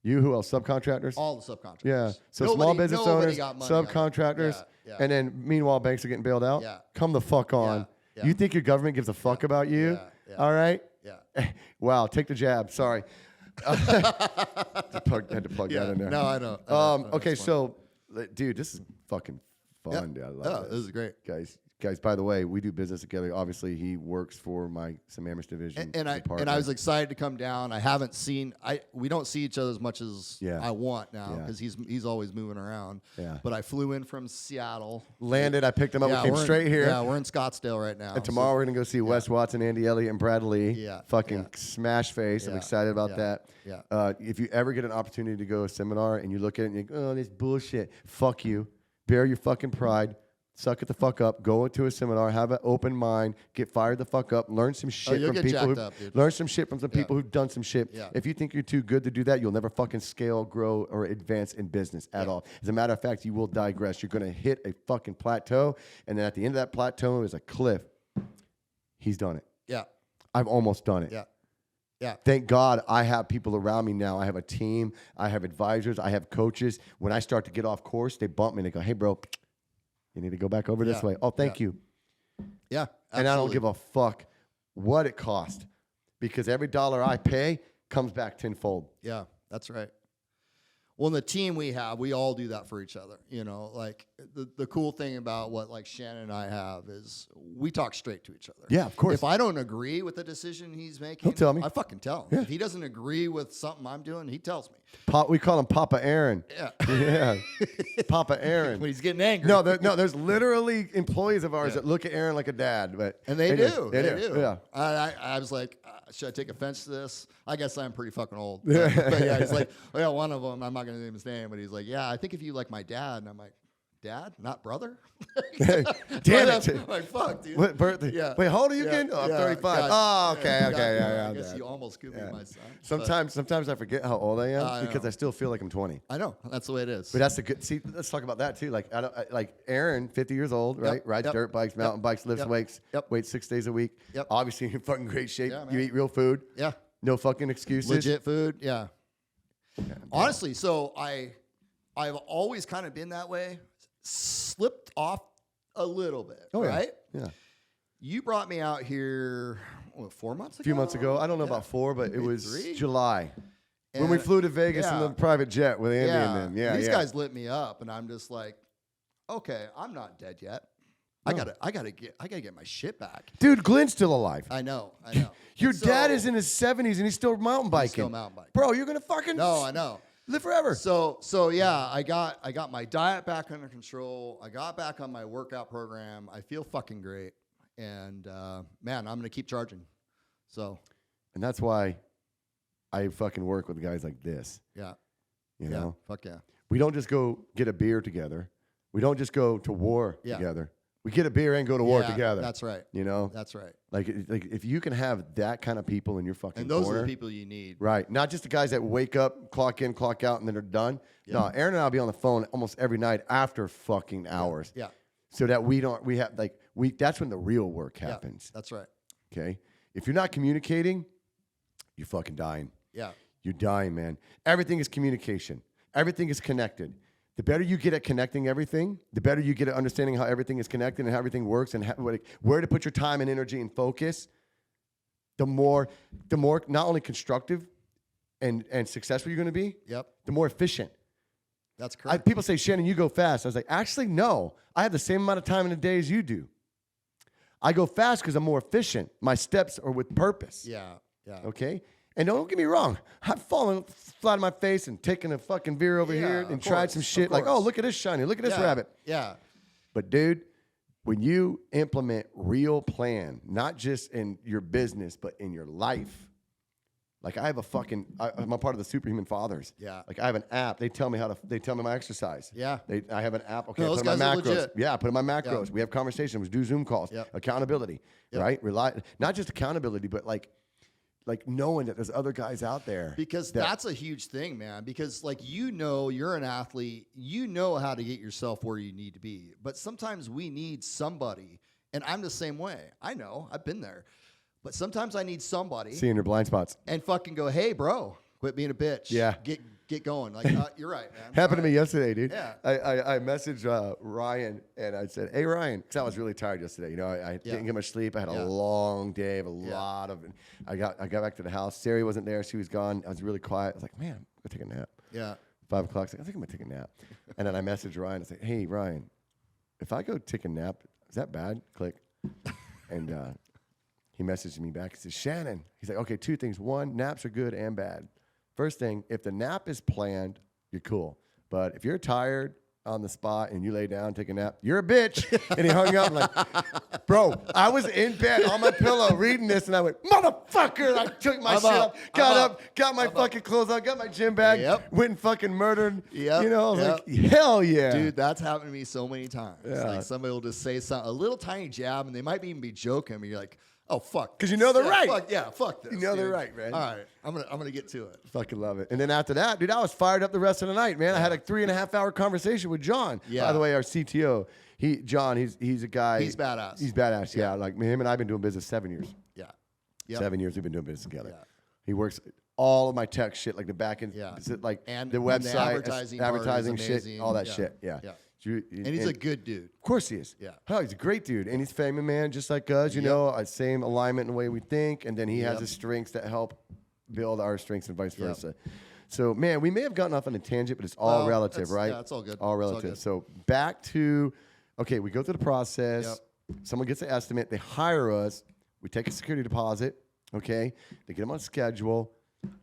You, who else? Subcontractors? All the subcontractors. Yeah. So small business owners, subcontractors, and then meanwhile banks are getting bailed out? Yeah. Come the fuck on. Yeah. You think your government gives a fuck about you? Yeah. All right? Yeah. Wow, take the jab. Sorry. Had to plug that in there. No, I know. Okay, so, dude, this is fucking fun, dude. I love this is great. Guys, by the way, we do business together. Obviously, he works for my Sammamish division. And I was excited to come down. I haven't seen we don't see each other as much as I want now because he's always moving around. Yeah. But I flew in from Seattle. Landed, I picked him up, we came straight here. Yeah, we're in Scottsdale right now. And tomorrow we're gonna go see Wes Watson, Andy Elliott, and Brad Lee. Yeah. Fucking smash face. I'm excited about that. Yeah. If you ever get an opportunity to go to a seminar and you look at it and you go, oh, this bullshit. Fuck you. Bear your fucking pride. Suck it the fuck up. Go into a seminar. Have an open mind. Get fired the fuck up. Learn some shit from people. Learn some shit from some people who've done some shit. Yeah. If you think you're too good to do that, you'll never fucking scale, grow, or advance in business at all. As a matter of fact, you will digress. You're gonna hit a fucking plateau, and then at the end of that plateau is a cliff. He's done it. Yeah. I've almost done it. Yeah. Yeah. Thank God I have people around me now. I have a team. I have advisors. I have coaches. When I start to get off course, they bump me and they go, hey, bro, you need to go back over this way. Oh, thank you. Yeah. Absolutely. And I don't give a fuck what it cost because every dollar I pay comes back tenfold. Yeah, that's right. Well, in the team we have, we all do that for each other. You know, like the cool thing about what like Shannon and I have is we talk straight to each other. Yeah, of course. If I don't agree with the decision he's making, he'll tell me. I fucking tell him. Yeah. If he doesn't agree with something I'm doing, he tells me. We call him Papa Aaron. Yeah. Yeah. Papa Aaron. When he's getting angry. No, there's literally employees of ours that look at Aaron like a dad. And they do. They do. Yeah. I was like, should I take offense to this? I guess I'm pretty fucking old. But yeah, he's like, well, yeah, one of them, I'm not going to name his name, but he's like, yeah, I think if you like my dad. And I'm like, dad, not brother? Damn it. I'm like, fuck, dude. What birthday? Yeah. Wait, how old are you again? Oh, I'm 35. God. Oh, okay. Yeah. I guess you almost could be my son. Sometimes I forget how old I am because I still feel like I'm 20. I know. That's the way it is. But that's the good. See, let's talk about that too. Like, like Aaron, 50 years old, right? Rides dirt bikes, mountain bikes, lifts weights, waits 6 days a week. Yep. Obviously, you're in fucking great shape. Yeah, you eat real food. Yeah. No fucking excuses. Legit food. Yeah. Honestly, so I've always kind of been that way. Slipped off a little bit, right? Yeah. You brought me out here 4 months ago? A few months ago. I don't know about 4, but it was 3? July. When we flew to Vegas in the private jet with Andy and them. Yeah, these guys lit me up, and I'm just like, okay, I'm not dead yet. No. I gotta get my shit back. Dude, Glenn's still alive. I know. Your dad is in his 70s and he's still mountain biking. Bro, you're gonna fucking I know. Live forever. So yeah, I got my diet back under control. I got back on my workout program. I feel fucking great. And man, I'm gonna keep charging. And that's why I fucking work with guys like this. Yeah. You know? Fuck yeah. We don't just go get a beer together. We don't just go to war together. We get a beer and go to war together. That's right. You know? That's right. Like if you can have that kind of people in your fucking corner. And those are the people you need. Right. Not just the guys that wake up, clock in, clock out, and then they're done. Yeah. No, Aaron and I will be on the phone almost every night after fucking hours. Yeah. So that that's when the real work happens. Yeah, that's right. Okay? If you're not communicating, you're fucking dying. Yeah. You're dying, man. Everything is communication. Everything is connected. The better you get at connecting everything, the better you get at understanding how everything is connected and how everything works and where to put your time and energy and focus, the more not only constructive and successful you're going to be, the more efficient. That's correct. People say, Shannon, you go fast. I was like, actually, no. I have the same amount of time in a day as you do. I go fast because I'm more efficient. My steps are with purpose. Yeah. Okay? And don't get me wrong. I've fallen flat on my face and taken a fucking beer over here and tried some shit like, oh, look at this shiny. Look at this rabbit. Yeah. But, dude, when you implement real plan, not just in your business, but in your life, Like I have a fucking, I'm a part of the Superhuman Fathers. Yeah. Like I have an app. They tell me they tell me my exercise. Yeah. I have an app. Okay. No, I those put in my guys are macros. legit. Yeah. I put in my macros. Yeah. We have conversations. We do Zoom calls. Yep. Accountability. Yep. Right. Not just accountability, but like knowing that there's other guys out there. Because that's a huge thing, man. Because like, you're an athlete, you know how to get yourself where you need to be. But sometimes we need somebody, and I'm the same way. I know, I've been there. But sometimes I need somebody Seeing your blind spots. and fucking go, hey, bro, quit being a bitch. Yeah. Get going. Like, you're right, man. Happened to me yesterday, dude. Yeah. I messaged Ryan and I said, hey, Ryan, because I was really tired yesterday. You know, I didn't get much sleep. I had a long day of a lot of. I got back to the house. Sari wasn't there. She was gone. I was really quiet. I was like, man, I'm going to take a nap. Yeah. 5 o'clock. I think I'm going to take a nap. And then I messaged Ryan. I said, hey, Ryan, if I go take a nap, is that bad? Click. And he messaged me back. He says, Shannon. He's like, okay, 2 things. 1, naps are good and bad. First thing, if the nap is planned, you're cool. But if you're tired on the spot and you lay down, take a nap, you're a bitch. And he hung up. I'm like, bro, I was in bed on my pillow reading this, and I went, motherfucker. And I took my shit up, got up, got my fucking clothes on, got my gym bag, went and fucking murdered. Yep. You know, I was like, hell yeah. Dude, that's happened to me so many times. Yeah. Like, somebody will just say something, a little tiny jab, and they might even be joking, and you're like, oh, fuck. Because you know they're right. Fuck this. You know dude. they're right, man. All right, I'm gonna get to it. Fucking love it. And then after that, dude, I was fired up the rest of the night, man. I had a 3.5-hour conversation with John. Yeah. By the way, our CTO, John, he's a guy. He's badass. He's badass, yeah. Like him and I have been doing business 7 years. Yeah. Yep. 7 years we've been doing business together. Yeah. He works all of my tech shit, like the back end, like and the website, the advertising is shit, amazing. all that shit. Yeah. And he's a good dude. Of course he is. Yeah. Oh, he's a great dude. And he's famous, man, just like us, you know, same alignment in the way we think. And then he has his strengths that help build our strengths and vice versa. So, man, we may have gotten off on a tangent, but it's all relative, right? Yeah, it's all good. All relative. So back to, okay, we go through the process. Someone gets an estimate. They hire us. We take a security deposit, okay? They get them on schedule.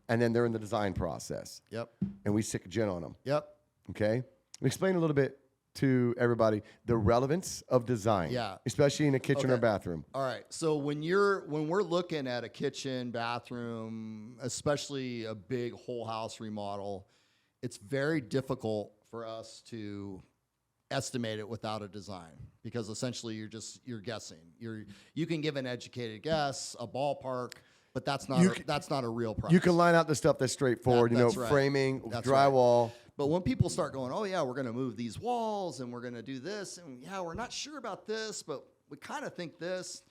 And then they're in the design process. Yep. And we stick a gin on them. Yep. Okay? Explain a little bit to everybody the relevance of design, especially in a kitchen or bathroom. All right. So when we're looking at a kitchen, bathroom, especially a big whole house remodel, it's very difficult for us to estimate it without a design, because essentially you're guessing. You can give an educated guess, a ballpark, but that's not a real process. You can line out the stuff that's straightforward, framing, drywall. Right. But when people start going, oh, yeah, we're going to move these walls and we're going to do this, and yeah, we're not sure about this, but we kind of think this,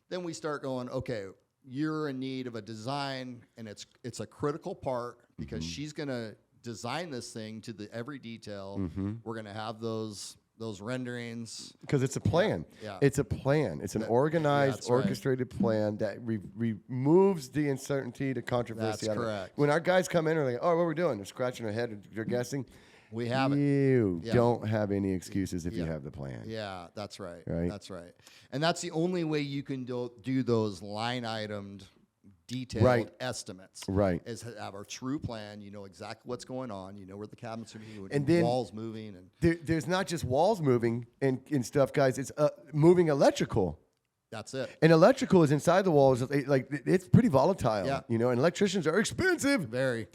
then we start going, okay, you're in need of a design, and it's a critical part, because she's going to design this thing to every detail. We're going to have those renderings. Because it's a plan. Yeah. It's a plan. It's an organized, orchestrated plan that removes the uncertainty, the controversy. That's correct. When our guys come in and they're like, oh, what are we doing? They're scratching their head. They're guessing. We have it. You don't have any excuses if you have the plan. Yeah, that's right. Right. That's right. And that's the only way you can do those line-itemed, detailed estimates. Right. Is have a true plan. You know exactly what's going on. You know where the cabinets are moving, and then walls moving. And there's not just walls moving and stuff, guys. It's moving electrical. That's it. And electrical is inside the walls. Like it's pretty volatile. Yeah. You know, and electricians are expensive. Very.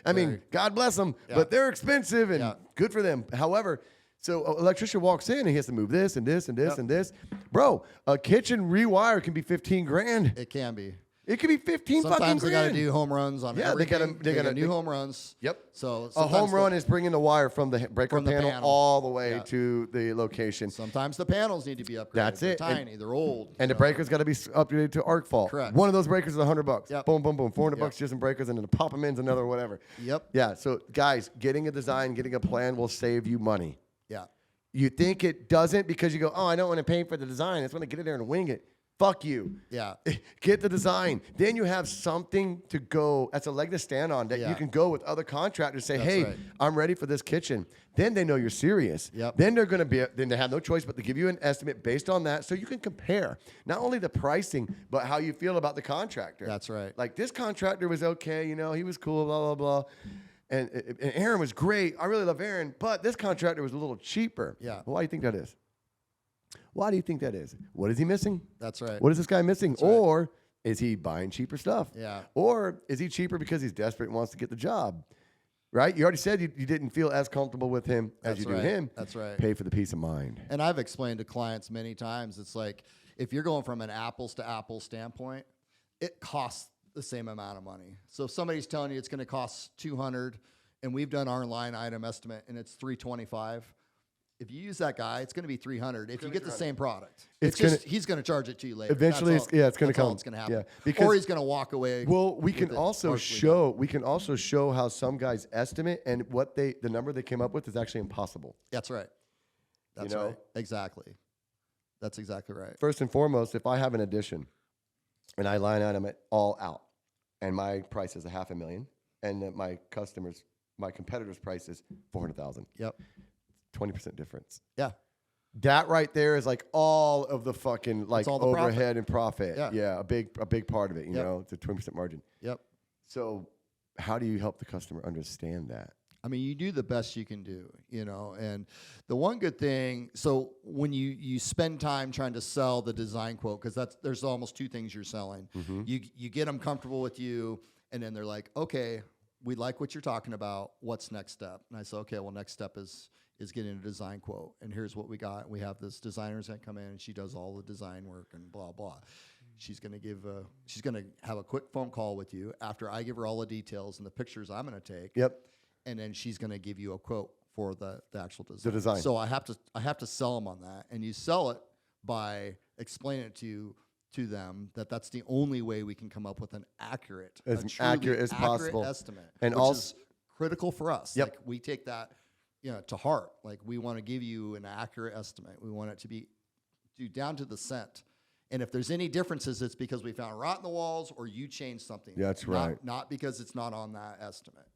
I mean, God bless them, but they're expensive and good for them. However, so an electrician walks in and he has to move this and this and this and this. Bro, a kitchen rewire can be $15,000. It can be. It could be 15 fucking Sometimes they got to grand. do home runs on everything. They got to do home runs. Yep. So a home run is bringing the wire from the breaker panel all the way to the location. Sometimes the panels need to be upgraded. That's it. They're tiny. They're old. And the breaker's got to be upgraded to arc fault. Correct. One of those breakers is $100. Yep. Boom, boom, boom. $400 just in breakers, and then to pop them in's another whatever. Yep. Yeah. So guys, getting a design, getting a plan will save you money. Yeah. You think it doesn't because you go, oh, I don't want to pay for the design. I just want to get in there and wing it. Fuck you. Yeah. Get the design. Then you have something to go. That's a leg to stand on that you can go with other contractors. Say, hey, I'm ready for this kitchen. Then they know you're serious. Yep. Then they're going to then they have no choice but to give you an estimate based on that, so you can compare not only the pricing but how you feel about the contractor. That's right. Like this contractor was okay. You know, he was cool. Blah blah blah. And Aaron was great. I really love Aaron, but this contractor was a little cheaper. Yeah. Well, why do you think that is? Why do you think that is? What is he missing? That's right. What is this guy missing? Or Is he buying cheaper stuff? Yeah. Or is he cheaper because he's desperate and wants to get the job? Right? You already said you didn't feel as comfortable with him as you do him. That's right. Pay for the peace of mind. And I've explained to clients many times, it's like, if you're going from an apples to apples standpoint, it costs the same amount of money. So if somebody's telling you it's going to cost $200 and we've done our line item estimate and it's $325, if you use that guy, it's going to be $300. If you get the same product, he's going to charge it to you later. Eventually, it's going to come. It's going to happen. Yeah, because, or he's going to walk away. Well, we can also show how some guys estimate and what the number they came up with is actually impossible. That's right. That's right. Exactly. That's exactly right. First and foremost, if I have an addition and I line item it all out, and my price is $500,000, and my competitor's price is $400,000. Yep. 20% difference. Yeah. That right there is like all of the fucking like overhead profit. And profit. Yeah. A big part of it, you know, it's a 20% margin. Yep. So how do you help the customer understand that? I mean, you do the best you can do, you know, and the one good thing, so when you spend time trying to sell the design quote, because there's almost two things you're selling. Mm-hmm. You get them comfortable with you, and then they're like, okay, we like what you're talking about. What's next step? And I say, okay, well, next step is getting a design quote, and here's what we got. We have this designer's gonna come in, and she does all the design work and blah blah. She's gonna have a quick phone call with you after I give her all the details and the pictures I'm gonna take. Yep. And then she's gonna give you a quote for the actual design. The design. So I have to sell them on that, and you sell it by explaining it to them that's the only way we can come up with an accurate as possible estimate, and which also is critical for us. Yep. Like we take that to heart. Like we want to give you an accurate estimate. We want it to be down to the cent. And if there's any differences, it's because we found rot in the walls or you changed something. That's right. Not because it's not on that estimate.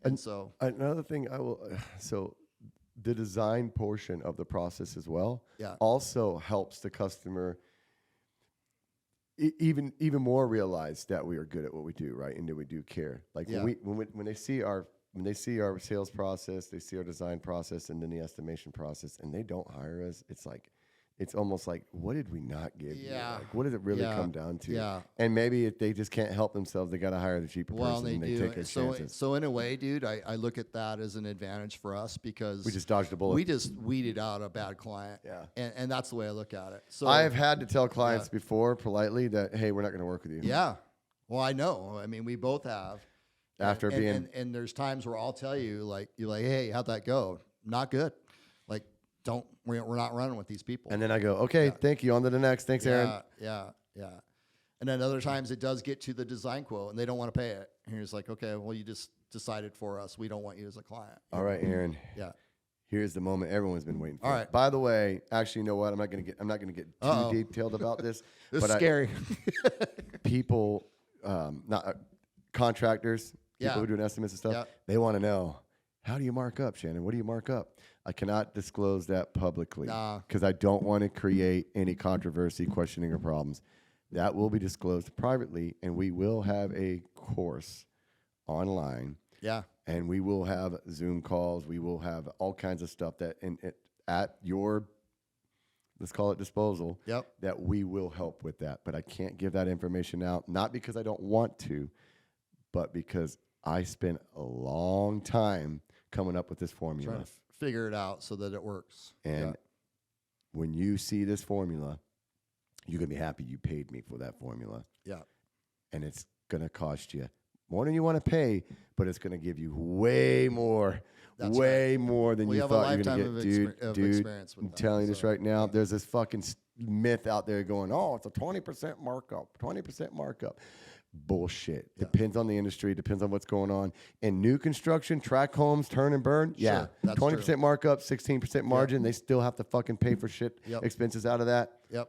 And so another thing so the design portion of the process as well also helps the customer even more realize that we are good at what we do, right? And that we do care. Like when they see our sales process, they see our design process, and then the estimation process, and they don't hire us, it's almost like, what did we not give you? Like, what does it really come down to? Yeah. And maybe if they just can't help themselves, they got to hire the cheaper person, and they take their chances. So in a way, dude, I look at that as an advantage for us because we just dodged a bullet. We just weeded out a bad client. Yeah. And that's the way I look at it. So I've had to tell clients before politely that, hey, we're not going to work with you. Yeah. Well, I know. I mean, we both have. After and there's times where I'll tell you, like, you're like, hey, how'd that go? Not good. Like, we're not running with these people. And then I go, okay, thank you. On to the next. Thanks, Aaron. Yeah. And then other times it does get to the design quote and they don't want to pay it. And you're just like, okay, well, you just decided for us. We don't want you as a client. All right, Aaron. Yeah. Here's the moment everyone's been waiting for. All right. By the way, actually, you know what? I'm not gonna get too detailed about this. This is scary. People, contractors, people who do estimates and stuff, they want to know, how do you mark up, Shannon? What do you mark up? I cannot disclose that publicly because I don't want to create any controversy, questioning, or problems. That will be disclosed privately, and we will have a course online. Yeah. And we will have Zoom calls. We will have all kinds of stuff at your, let's call it disposal, that we will help with that. But I can't give that information out, not because I don't want to, but because I spent a long time coming up with this formula. Trying to figure it out so that it works. And when you see this formula, you're going to be happy you paid me for that formula. Yeah. And it's going to cost you more than you want to pay, but it's going to give you way more, more than you thought you were going to get. Dude, I'm telling you this right now. There's this fucking myth out there going, oh, it's a 20% markup, 20% markup. Bullshit. Yeah. Depends on the industry. Depends on what's going on. In new construction, track homes, turn and burn. Sure, 20% markup, 16% margin. They still have to fucking pay for shit expenses out of that. Yep.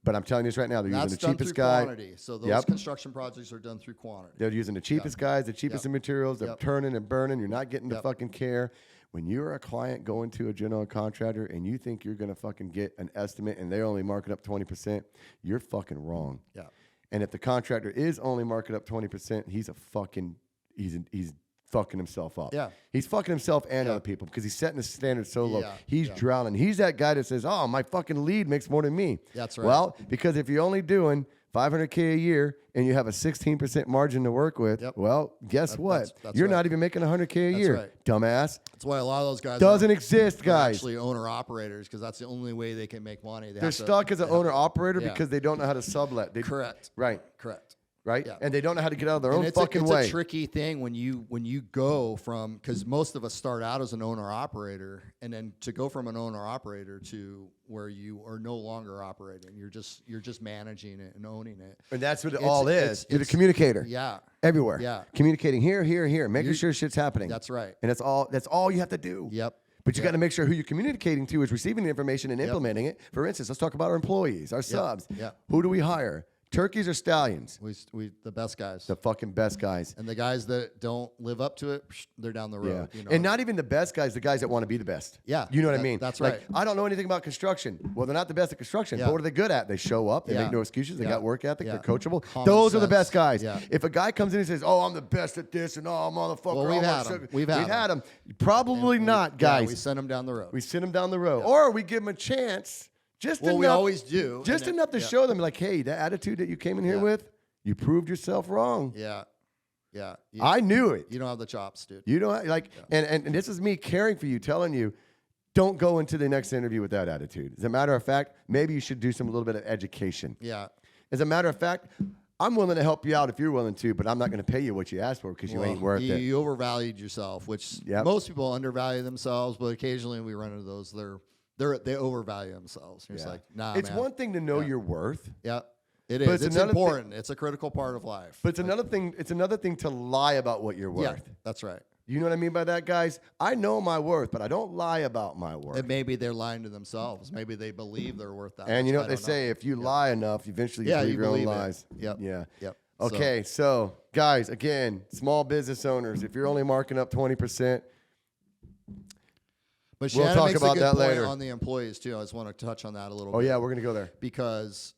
But I'm telling you this right now, they're using the cheapest guy. Quantity. So those construction projects are done through quantity. They're using the cheapest guys, the cheapest in materials. They're turning and burning. You're not getting the fucking care. When you're a client going to a general contractor and you think you're going to fucking get an estimate and they're only marking up 20%, you're fucking wrong. Yeah. And if the contractor is only marking up 20%, he's fucking himself up. Yeah. He's fucking himself and other people because he's setting the standard so low. Yeah. He's drowning. He's that guy that says, oh, my fucking lead makes more than me. That's right. Well, because if you're only doing $500K a year, and you have a 16% margin to work with, well, guess what? You're not even making $100K a year, dumbass. That's why a lot of those guys doesn't exist, guys. Actually, owner-operators, because that's the only way they can make money. They're stuck as an owner-operator because they don't know how to sublet. Correct. Right. Correct. Right? Yeah. And they don't know how to get out of their own fucking way. It's a tricky thing when you go from, because most of us start out as an owner-operator, and then to go from an owner-operator to where you are no longer operating. You're just managing it and owning it. And that's what it all is. You're the communicator. Yeah. Everywhere. Yeah. Communicating here, making sure shit's happening. That's right. And that's all you have to do. Yep. But you got to make sure who you're communicating to is receiving the information and implementing it. For instance, let's talk about our employees, our subs. Yep. Who do we hire? Turkeys or stallions? We the best guys. The fucking best guys. And the guys that don't live up to it, they're down the road. Yeah. You know? And not even the best guys, the guys that want to be the best. Yeah. You know what I mean? That's like, right. I don't know anything about construction. Well, they're not the best at construction. But what are they good at? They show up. They make no excuses. They got work ethic. They're coachable. Those are the best guys. Yeah. If a guy comes in and says, "Oh, I'm the best at this," and "Oh, motherfucker," well, we've had them. Probably not, guys. Yeah, we send them down the road. We send them down the road, or we give them a chance. Just enough. We always do. Just enough to show them, like, hey, that attitude that you came in here with. You proved yourself wrong. Yeah. Yeah. I knew it. You don't have the chops, dude. You don't and this is me caring for you, telling you, don't go into the next interview with that attitude. As a matter of fact, maybe you should do a little bit of education. Yeah. As a matter of fact, I'm willing to help you out if you're willing to, but I'm not going to pay you what you asked for because you ain't worth it. You overvalued yourself, which most people undervalue themselves, but occasionally we run into those. They overvalue themselves. You're just like, nah, it's man. one thing to know your worth. Yeah. It is. It's important. It's a critical part of life. But it's another thing. It's another thing to lie about what you're worth. Yeah, that's right. You know what I mean by that, guys? I know my worth, but I don't lie about my worth. And maybe they're lying to themselves. Maybe they believe they're worth that. And you know what they say? If you lie enough, eventually you believe your own lies. Yep. Yeah. Yep. Okay, so guys, again, small business owners, if you're only marking up 20%, but we'll talk about that later. On the employees too. I just want to touch on that a little bit. Oh yeah, we're gonna go there because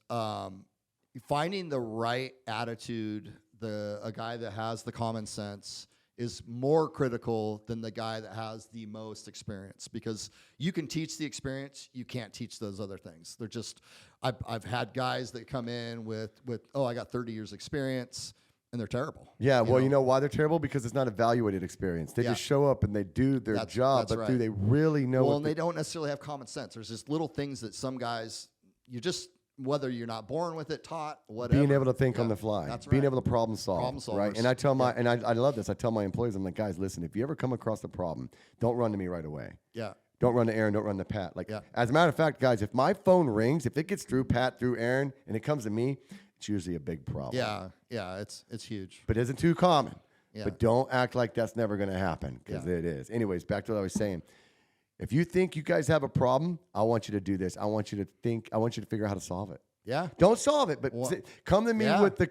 finding the right attitude, a guy that has the common sense is more critical than the guy that has the most experience, because you can teach the experience, you can't teach those other things. They're just, I've had guys that come in with I got 30 years experience, and they're terrible. Yeah, well, you know why they're terrible? Because it's not evaluated experience. They just show up and they do their job, but do they really know? Well, and they don't necessarily have common sense. There's just little things that some guys, whether you're not born with it, taught, whatever. Being able to think on the fly. That's right. Being able to problem solve. Problem solvers. Right? And I tell I love this. I tell my employees, I'm like, guys, listen, if you ever come across a problem, don't run to me right away. Yeah. Don't run to Aaron, don't run to Pat. As a matter of fact, guys, if my phone rings, if it gets through Pat, through Aaron, and it comes to me, it's usually a big problem. Yeah, it's huge. But it isn't too common. Yeah. But don't act like that's never going to happen, because it is. Anyways, back to what I was saying. If you think you guys have a problem, I want you to do this. I want you to figure out how to solve it. Yeah. Don't solve it, but come to me with the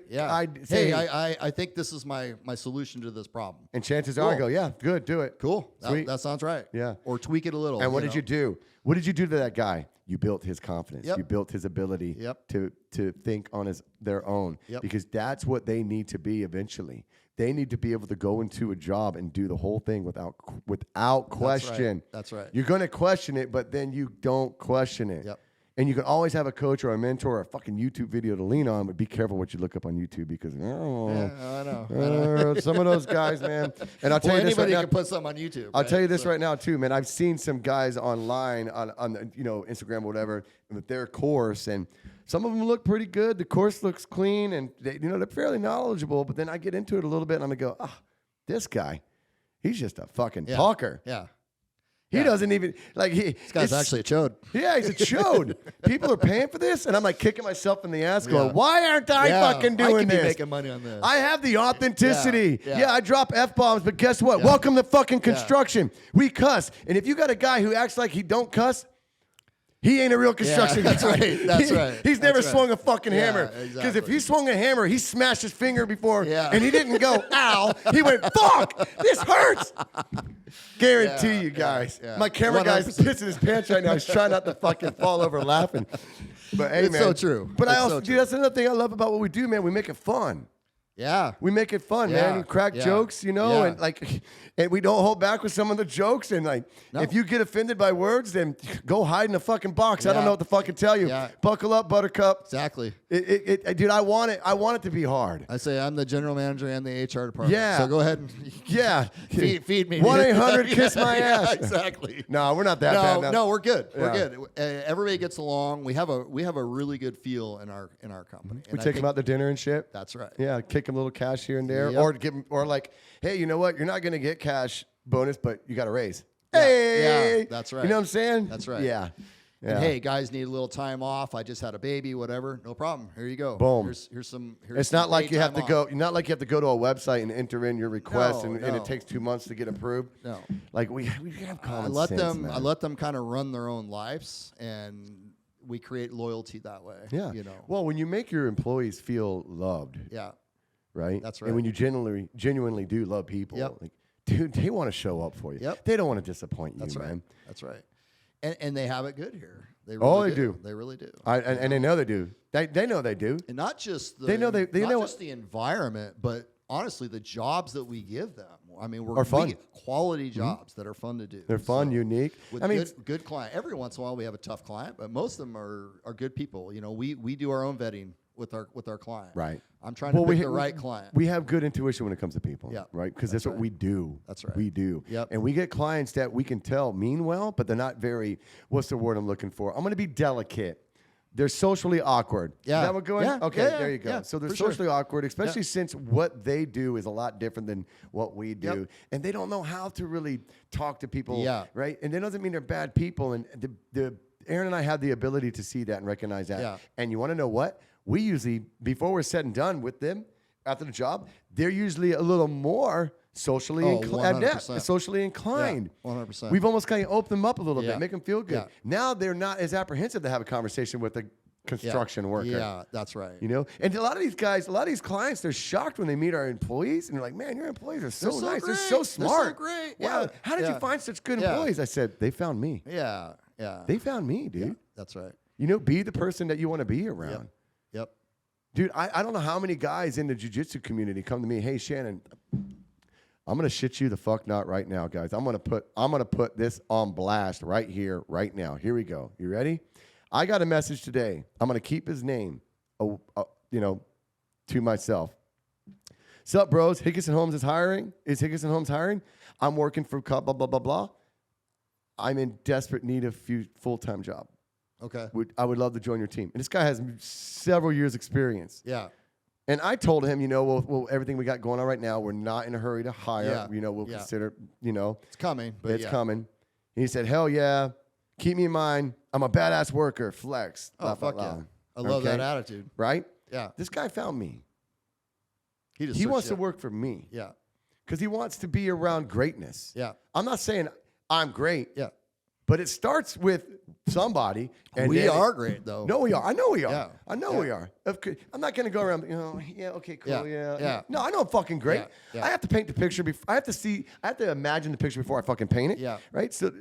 hey, I think this is my solution to this problem. And chances are I go, yeah, good, do it. Cool. That sounds right. Yeah. Or tweak it a little. And what did you do? What did you do to that guy? You built his confidence. Yep. You built his ability to think on their own. Yep. Because that's what they need to be eventually. They need to be able to go into a job and do the whole thing without question. That's right. You're going to question it, but then you don't question it. Yep. And you can always have a coach or a mentor or a fucking YouTube video to lean on, but be careful what you look up on YouTube, because I know. Some of those guys, man. And I'll tell you this right now. Anybody can put something on YouTube. I'll tell you this right now too, man. I've seen some guys online on Instagram or whatever with their course, and some of them look pretty good. The course looks clean, and they're fairly knowledgeable. But then I get into it a little bit, and I'm gonna go, this guy, he's just a fucking talker. Yeah. He doesn't even this guy's actually a chode. Yeah, he's a chode. People are paying for this, and I'm like kicking myself in the ass, going, "Why aren't I fucking doing I could this? be making money on this. I have the authenticity. Yeah. I drop f-bombs, but guess what? Welcome to fucking construction. We cuss, and if you got a guy who acts like he don't cuss, he ain't a real construction guy. That's right. That's right. He's never swung a fucking hammer. Because if exactly. he swung a hammer, he smashed his finger before, Yeah. and he didn't go, ow. He went, fuck, this hurts. Guarantee you guys. Yeah. My camera guy's pissing his pants right now. He's trying not to fucking fall over laughing. But hey, It's man. so true. But It's I also, so dude, true. that's another thing I love about what we do, man. We make it fun. Yeah. We make it fun, man. We crack jokes, you know, and we don't hold back with some of the jokes. And if you get offended by words, then go hide in a fucking box. I don't know what to fucking tell you. Buckle up, Buttercup. Exactly. Dude, I want it to be hard. I say I'm the general manager and the HR department. Yeah. So go ahead and feed me. 1-800 kiss my ass. Exactly. No, we're not that bad. No, we're good. We're good. Everybody gets along. We have a really good feel in our company. We take them out to dinner and shit. That's right. Yeah, kick them a little cash here and there, or like, hey, you know what? You're not gonna get cash bonus, but you got a raise. Hey, that's right. You know what I'm saying? That's right. Yeah. And hey, guys need a little time off. I just had a baby, whatever. No problem. Here you go. Boom. Here's some. It's not like you have to go. Not like you have to go to a website and enter in your request, and it takes 2 months to get approved. No. Like we have common sense. Man. I let them kind of run their own lives, and we create loyalty that way. Yeah. You know. Well, when you make your employees feel loved. Yeah. Right. That's right. And when you genuinely do love people, like, dude, they want to show up for you. Yep. They don't want to disappoint you, That's right. man. That's right. And they have it good here. They really do. They really do. And they know they do. They know they do. And not just the just the environment, but honestly the jobs that we give them. I mean, we're fun. Quality jobs that are fun to do. They're fun, unique. With good client. Every once in a while we have a tough client, but most of them are good people. You know, we do our own vetting with our client. Right. I'm trying to pick the right client. We have good intuition when it comes to people. Yeah. Right? Because that's what we do. That's right. We do. Yep. And we get clients that we can tell mean well, but they're not very, what's the word I'm looking for? I'm going to be delicate. They're socially awkward. Yeah. Is that what going? Yeah. Okay, Yeah, there you go. yeah, So they're socially awkward, especially since what they do is a lot different than what we do. Yep. And they don't know how to really talk to people. Yeah. Right? And that doesn't mean they're bad people. And the Aaron and I have the ability to see that and recognize that. Yeah. And you want to know what? We usually, before we're said and done with them, after the job, they're usually a little more socially inclined. Yeah, 100%. We've almost kind of opened them up a little bit, make them feel good. Yeah. Now they're not as apprehensive to have a conversation with a construction worker. Yeah, that's right. You know, and a lot of these guys, a lot of these clients, they're shocked when they meet our employees, and they're like, "Man, your employees are so nice. They're so smart. They're so great. Wow, how did you find such good employees?" I said, "They found me. Yeah. They found me, dude. Yeah, that's right. You know, be the person that you want to be around." Yep. Dude, I don't know how many guys in the jiu-jitsu community come to me, "Hey, Shannon, I'm gonna shit you the fuck not right now, guys. I'm gonna put this on blast right here, right now. Here we go. You ready? I got a message today. I'm gonna keep his name, to myself. Sup, bros? Higgason Homes is hiring. Is Higgason Homes hiring? I'm working for blah blah blah blah. I'm in desperate need of full-time job. Okay. I would love to join your team." And this guy has several years experience. Yeah. And I told him, well, everything we got going on right now, we're not in a hurry to hire. Yeah. We'll consider, It's coming. But it's coming. And he said, "Hell yeah. Keep me in mind. I'm a badass worker. Flex." Oh, fuck yeah. I love that attitude. Right? Yeah. This guy found me. He wants to work for me. Yeah. Because he wants to be around greatness. Yeah. I'm not saying I'm great. Yeah. But it starts with somebody. And we are great, though. No, we are. I know we are. Yeah. I know we are. I'm not going to go around, okay, cool, Yeah. No, I know I'm fucking great. Yeah. I have to paint the picture. I have to imagine the picture before I fucking paint it. Yeah. Right? So,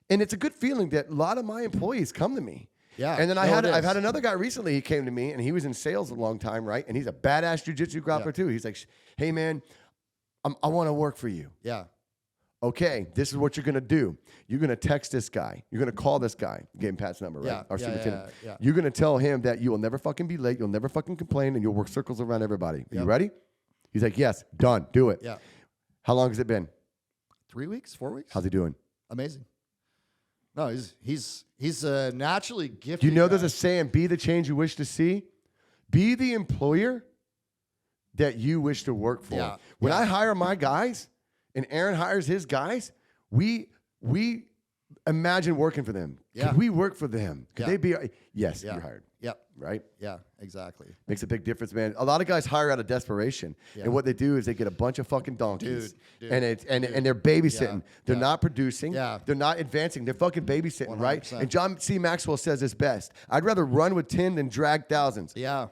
and it's a good feeling that a lot of my employees come to me. Yeah. And then I've had another guy recently, he came to me, and he was in sales a long time, right? And he's a badass jiu-jitsu grappler too. He's like, "Hey, man, I want to work for you." Yeah. Okay, this is what you're going to do. You're going to text this guy. You're going to call this guy. Gave him Pat's number, right? Our superintendent. Yeah. You're going to tell him that you will never fucking be late. You'll never fucking complain, and you'll work circles around everybody. Are you ready? He's like, "Yes, done. Do it." Yeah. How long has it been? 3 weeks, 4 weeks. How's he doing? Amazing. No, he's naturally gifted. Do you know there's a saying, be the change you wish to see? Be the employer that you wish to work for. Yeah. When I hire my guys and Aaron hires his guys, we imagine working for them. Yeah. Could we work for them? Could they be? Yes, Yeah. you're hired. Yep. Right? Yeah, exactly. Makes a big difference, man. A lot of guys hire out of desperation. Yeah. And what they do is they get a bunch of fucking donkeys. Dude, and they're babysitting. Yeah. They're Yeah. not producing. Yeah. They're not advancing. They're fucking babysitting, 100%. right? And John C. Maxwell says this best. I'd rather run with 10 than drag thousands. Yeah.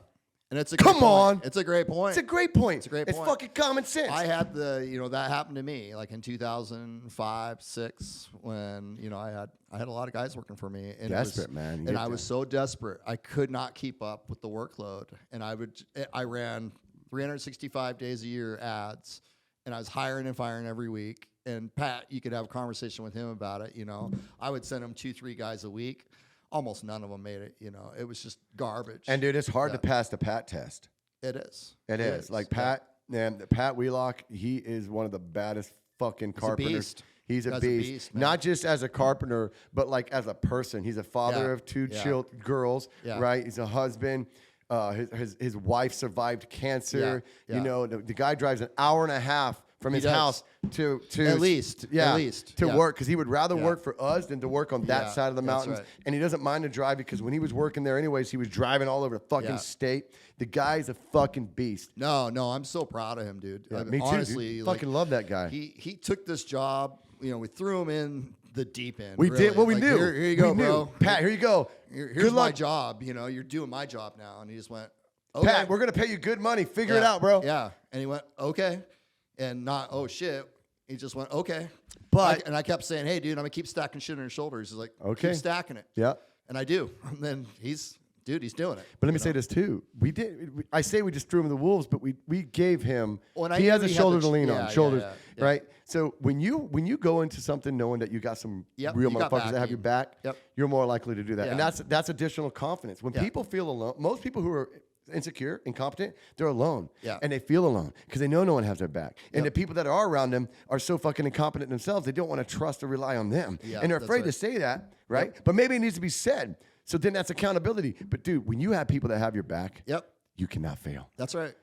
And it's a Come great on. point. It's a great point. It's a great point. It's a great It's point. fucking common sense. I had that happened to me like in 2005, 6 when, I had a lot of guys working for me. And Desperate, man. And I was so desperate. I could not keep up with the workload. And I ran 365 days a year ads, and I was hiring and firing every week. And Pat, you could have a conversation with him about it. You know, I would send him 2-3 guys a week. Almost none of them made it. You know, it was just garbage. And dude, it's hard to pass the Pat test. It is. It is. Like Pat, man, Pat Wheelock, he is one of the baddest fucking carpenters. He's a beast. Not just as a carpenter, but like as a person. He's a father of 2 girls, right? He's a husband. His wife survived cancer. You know, the guy drives an hour and a half from his house to at least work, because he would rather work for us than to work on that side of the mountains. Right. And he doesn't mind to drive, because when he was working there anyways, he was driving all over the fucking state. The guy's a fucking beast. No, I'm so proud of him, dude. Yeah, me too. Honestly, fucking love that guy. He took this job. You know, we threw him in the deep end. We did what we knew. Here you go, bro. Pat, here you go. Here's my job. You know, you're doing my job now. And he just went, okay. Pat, we're going to pay you good money. Figure it out, bro. Yeah. And he went, okay. And not, oh, shit. He just went, okay. But I kept saying, hey, dude, I'm going to keep stacking shit on your shoulders. He's like, okay. Keep stacking it. Yeah. And I do. And then he's doing it. But let me say this too. We just threw him to the wolves, but we gave him. He has a shoulder to lean on. Shoulders, right? So when you go into something knowing that you got some real motherfuckers that have your back, you're more likely to do that. And that's additional confidence. When people feel alone, most people who are insecure, incompetent, they're alone. Yeah. And they feel alone because they know no one has their back. And the people that are around them are so fucking incompetent themselves, they don't want to trust or rely on them. Yeah, and they're afraid to say that, right? But maybe it needs to be said. So then that's accountability. But dude, when you have people that have your back, you cannot fail. That's right.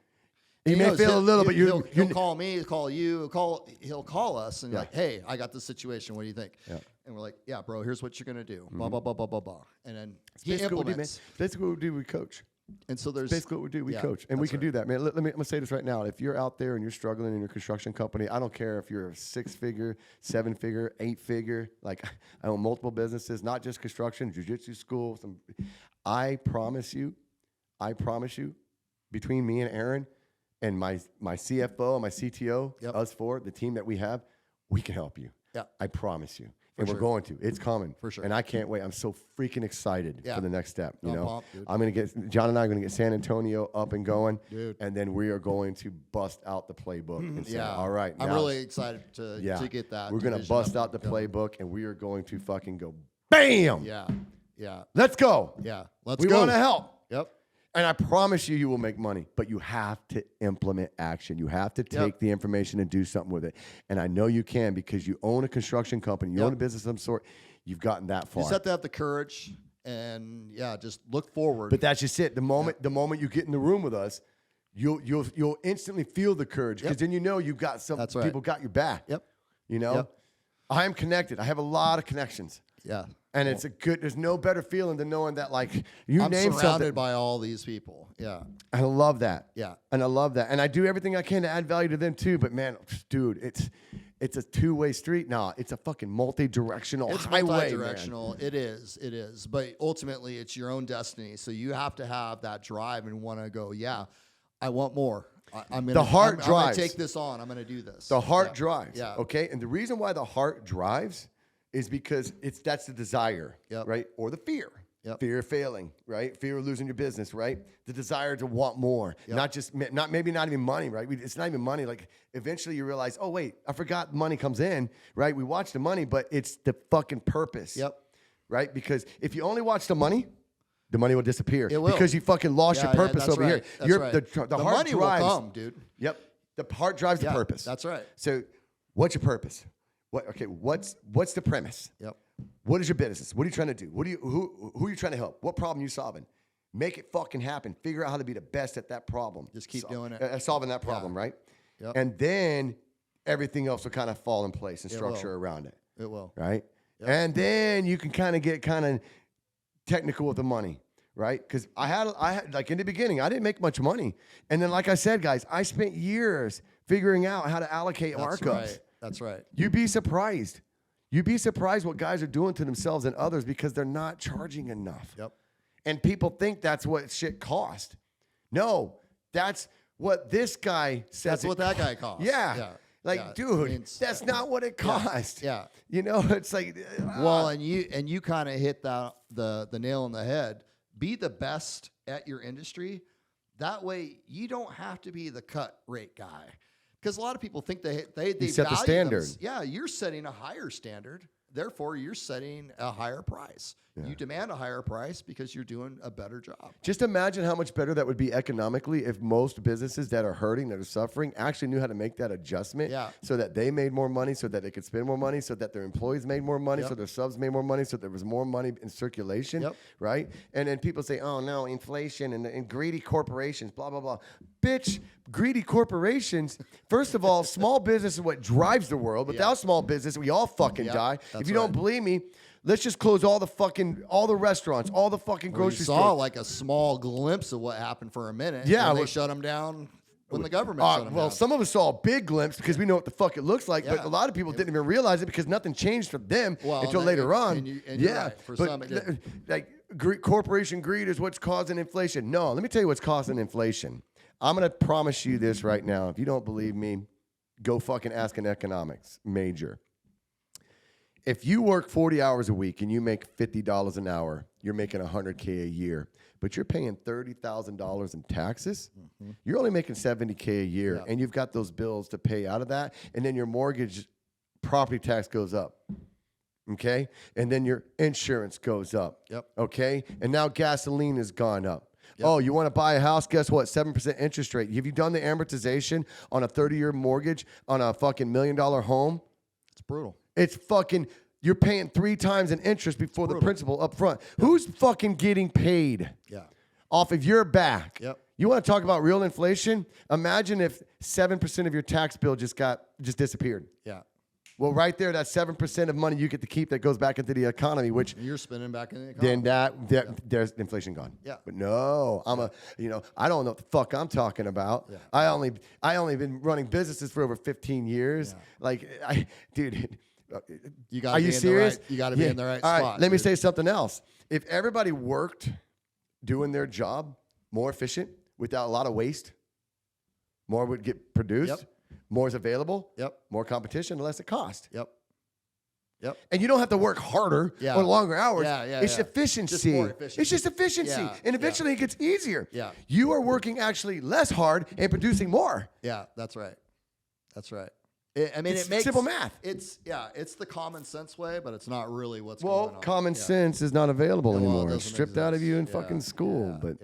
You may fail a little, but he'll call me, he'll call you, he'll call us and like, hey, I got this situation. What do you think? Yeah. And we're like, yeah, bro, here's what you're gonna do. Blah blah blah blah blah blah. And then he implements. Basically, what we do, we coach. And so there's basically what we do. We coach, and we can do that, man. I'm gonna say this right now. If you're out there and you're struggling in your construction company, I don't care if you're a 6-figure, 7-figure, 8-figure. Like I own multiple businesses, not just construction, jiu-jitsu school. I promise you, between me and Aaron and my CFO and my CTO, us four, the team that we have, we can help you. Yeah, I promise you. And we're going to. It's coming. For sure. And I can't wait. I'm so freaking excited for the next step. You know, pumped, dude. I'm going to get, John and I are going to get San Antonio up and going. Dude. And then we are going to bust out the playbook and say, all right. I'm really excited to get that. We're going to bust out the playbook and we are going to fucking go, bam. Yeah. Yeah. Let's go. Yeah. We want to help. Yep. And I promise you will make money, but you have to implement action. You have to take the information and do something with it. And I know you can because you own a construction company, you own a business of some sort. You've gotten that far. You just have to have the courage and just look forward. But that's just it. The moment you get in the room with us, you'll instantly feel the courage because then you know you've got some people got your back. Yep. You know, I am connected. I have a lot of connections. Yeah. And it's there's no better feeling than knowing that, like, I'm surrounded by all these people. Yeah. I love that. Yeah. And I love that. And I do everything I can to add value to them too. But man, dude, it's a two-way street. Nah, it's a fucking multi-directional highway. It's multi-directional. Man. It is. But ultimately, it's your own destiny. So you have to have that drive and want to go, I want more. I'm gonna take this on. I'm going to do this. The heart drives. Yeah. Okay. And the reason why the heart drives is because that's the desire, right? Or the fear. Fear of failing, right? Fear of losing your business, right? The desire to want more, not even money, right? It's not even money. Like eventually you realize, oh wait, I forgot money comes in, right? We watch the money, but it's the fucking purpose, right? Because if you only watch the money will disappear. It will. Because you fucking lost your purpose over here. That's right. The heart money drives, will come, dude. Yep. The heart drives the purpose. That's right. So what's your purpose? What's the premise? Yep. What is your business? What are you trying to do? Who are you trying to help? What problem are you solving? Make it fucking happen. Figure out how to be the best at that problem. Just keep doing it. Solving that problem, right? Yep. And then everything else will kind of fall in place and structure around it. It will. Right? Yep. And then you can kind of get technical with the money, right? Because I had like in the beginning, I didn't make much money. And then like I said, guys, I spent years figuring out how to allocate markups. Right. That's right. You'd be surprised. You'd be surprised what guys are doing to themselves and others because they're not charging enough. Yep. And people think that's what shit cost. No, that's what this guy says. That's what that guy cost. Yeah. Dude, that's not what it cost. Yeah. You know, it's like. Well, and you kind of hit the nail on the head. Be the best at your industry, That way, you don't have to be the cut rate guy. Because a lot of people think they You set the value standard. Yeah, you're setting a higher standard. Therefore, you're setting a higher price. Yeah. You demand a higher price because you're doing a better job. Just imagine how much better that would be economically if most businesses that are hurting, that are suffering, actually knew how to make that adjustment so that they made more money, so that they could spend more money, so that their employees made more money, so their subs made more money, so there was more money in circulation, right? And then people say, oh, no, inflation and greedy corporations, blah, blah, blah. Bitch, greedy corporations. First of all, small business is what drives the world. Without small business, we all fucking die. If you don't believe me, let's just close all the restaurants, all the fucking grocery stores. We saw like a small glimpse of what happened for a minute. Yeah. They shut them down when the government shut them down. Well, some of us saw a big glimpse because we know what the fuck it looks like, but a lot of people didn't even realize it because nothing changed for them until later on. You're right. For some, it did. Like corporation greed is what's causing inflation. No, let me tell you what's causing inflation. I'm going to promise you this right now. If you don't believe me, go fucking ask an economics major. If you work 40 hours a week and you make $50 an hour, you're making $100K a year, but you're paying $30,000 in taxes, you're only making $70K a year, and you've got those bills to pay out of that, and then your mortgage property tax goes up, okay? And then your insurance goes up, okay? And now gasoline has gone up. Oh, you want to buy a house? Guess what? 7% interest rate. Have you done the amortization on a 30-year mortgage on a fucking $1 million home? It's brutal. It's fucking, you're paying 3 times in interest before the principal up front. Who's fucking getting paid off of your back? You want to talk about real inflation? Imagine if 7% of your tax bill just disappeared. Well, right there, that's 7% of money you get to keep that goes back into the economy, which you're spending back in the economy. Then there's inflation gone. But no, I don't know what the fuck I'm talking about. I only been running businesses for over 15 years. Dude, are you serious? You got to be in the right All spot. Right, let me say something else. If everybody worked doing their job more efficient without a lot of waste, more would get produced. More is available. More competition, less it cost. And you don't have to work harder or longer hours. It's efficiency. Just more efficiency. It's just efficiency. And eventually it gets easier. You are working actually less hard and producing more. That's right. That's right. It makes simple math. It's the common sense way, but it's not really what's going on. Well, common sense is not available anymore. It's stripped out of you in fucking school. But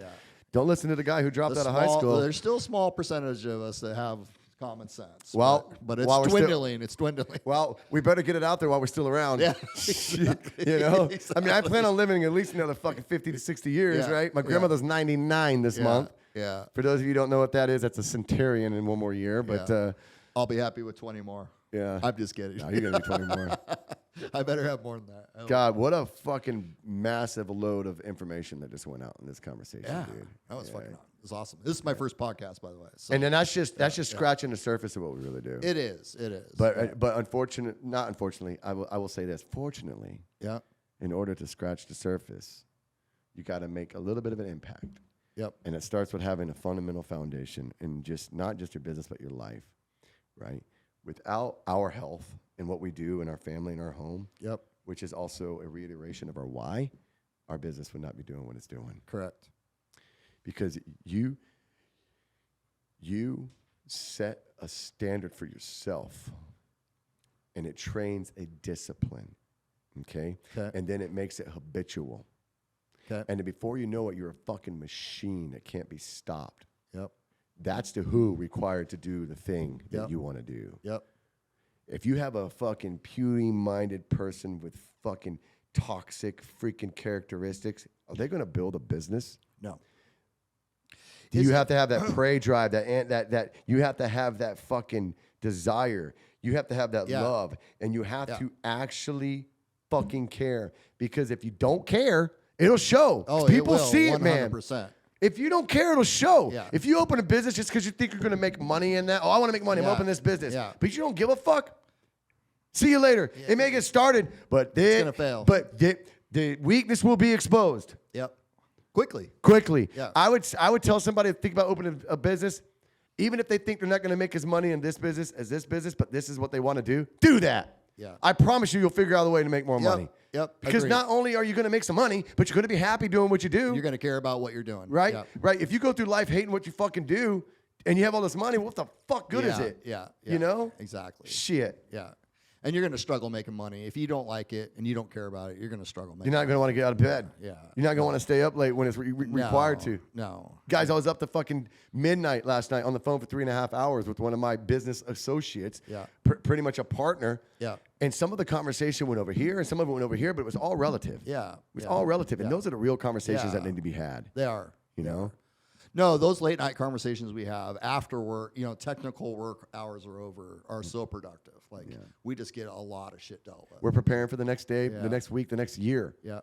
don't listen to the guy who dropped out of high school. There's still a small percentage of us that have common sense. Well, but it's dwindling. It's dwindling. Well, we better get it out there while we're still around. Exactly. Exactly. I mean, I plan on living at least another fucking 50 to 60 years, right? My grandmother's 99 this month. For those of you who don't know what that is, that's a centenarian in one more year. But I'll be happy with 20 more. I'm just kidding. No, you're going to be 20 more. I better have more than that. God, what a fucking massive load of information that just went out in this conversation, dude. That was fucking awesome. It was awesome. This is my first podcast, by the way. So, and then that's just scratching the surface of what we really do. It is. But not unfortunately, I will say this. Fortunately, in order to scratch the surface, you got to make a little bit of an impact. And it starts with having a fundamental foundation in not just your business, but your life, right? Without our health and what we do in our family and our home, which is also a reiteration of our why, our business would not be doing what it's doing. Correct. Because you set a standard for yourself, and it trains a discipline, okay? And then it makes it habitual. And then before you know it, you're a fucking machine that can't be stopped. That's the who required to do the thing that you want to do. If you have a fucking puny-minded person with fucking toxic freaking characteristics, are they going to build a business? No. You have to have that prey drive, that you have to have that fucking desire. You have to have that love, and you have to actually fucking care. Because if you don't care, it'll show. People see it, man. 100%. If you don't care, it'll show. If you open a business just because you think you're going to make money in that, I want to make money, I'm opening this business. But you don't give a fuck, see you later. It may get started, but it's going to fail. But the weakness will be exposed. Quickly. I would tell somebody to think about opening a business, even if they think they're not going to make as money in this business as this business, but this is what they want to do that. I promise you'll figure out a way to make more money. Yep. Because agreed. not only are you going to make some money, but you're going to be happy doing what you do. You're going to care about what you're doing. Right? Yep. Right. If you go through life hating what you fucking do and you have all this money, what the fuck good is it? Yeah. You know? Exactly. Shit. Yeah. And you're going to struggle making money. If you don't like it and you don't care about it, you're going to struggle making You're not going to want to get out of bed. Yeah. You're not going to want to stay up late when it's required to. No. Guys, I was up to fucking midnight last night on the phone for 3.5 hours with one of my business associates. Yeah. Pretty much a partner. Yeah. And some of the conversation went over here and some of it went over here, but it was all relative. Yeah. It was all relative. And those are the real conversations Yeah. that need to be had. They are. You know? No, those late night conversations we have after work, technical work hours are over, are so productive. Like we just get a lot of shit dealt with. We're preparing for the next day, Yeah. the next week, the next year. Yeah.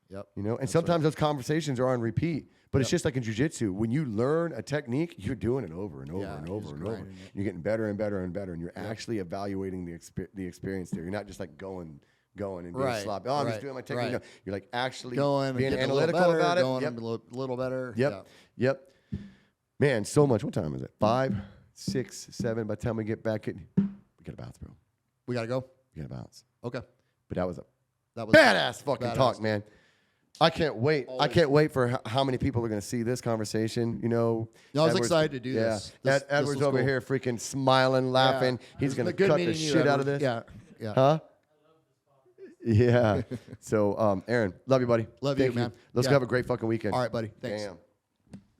Yep. You know, and sometimes those conversations are on repeat. But it's just like in jiu-jitsu. When you learn a technique, you're doing it over and over and over and over. You're getting better and better and better, and you're actually evaluating the experience there. You're not just like going and being sloppy. Oh, I'm just doing my technique. No, you're like actually being analytical about it. Going a little better. Yep. Man, so much. What time is it? 5, 6, 7. By the time we get back, we got to bounce, bro. We got to go? We got to bounce. Okay. But that was badass fucking talk, man. I can't wait. Always. I can't wait for how many people are going to see this conversation. You know, I was excited to do this. Edward's over here freaking smiling, laughing. He's going to cut the shit out of this. Yeah. Huh? Yeah. So, Aaron, love you, buddy. Love Thank you, man. Let's go have a great fucking weekend. All right, buddy. Thanks. Damn.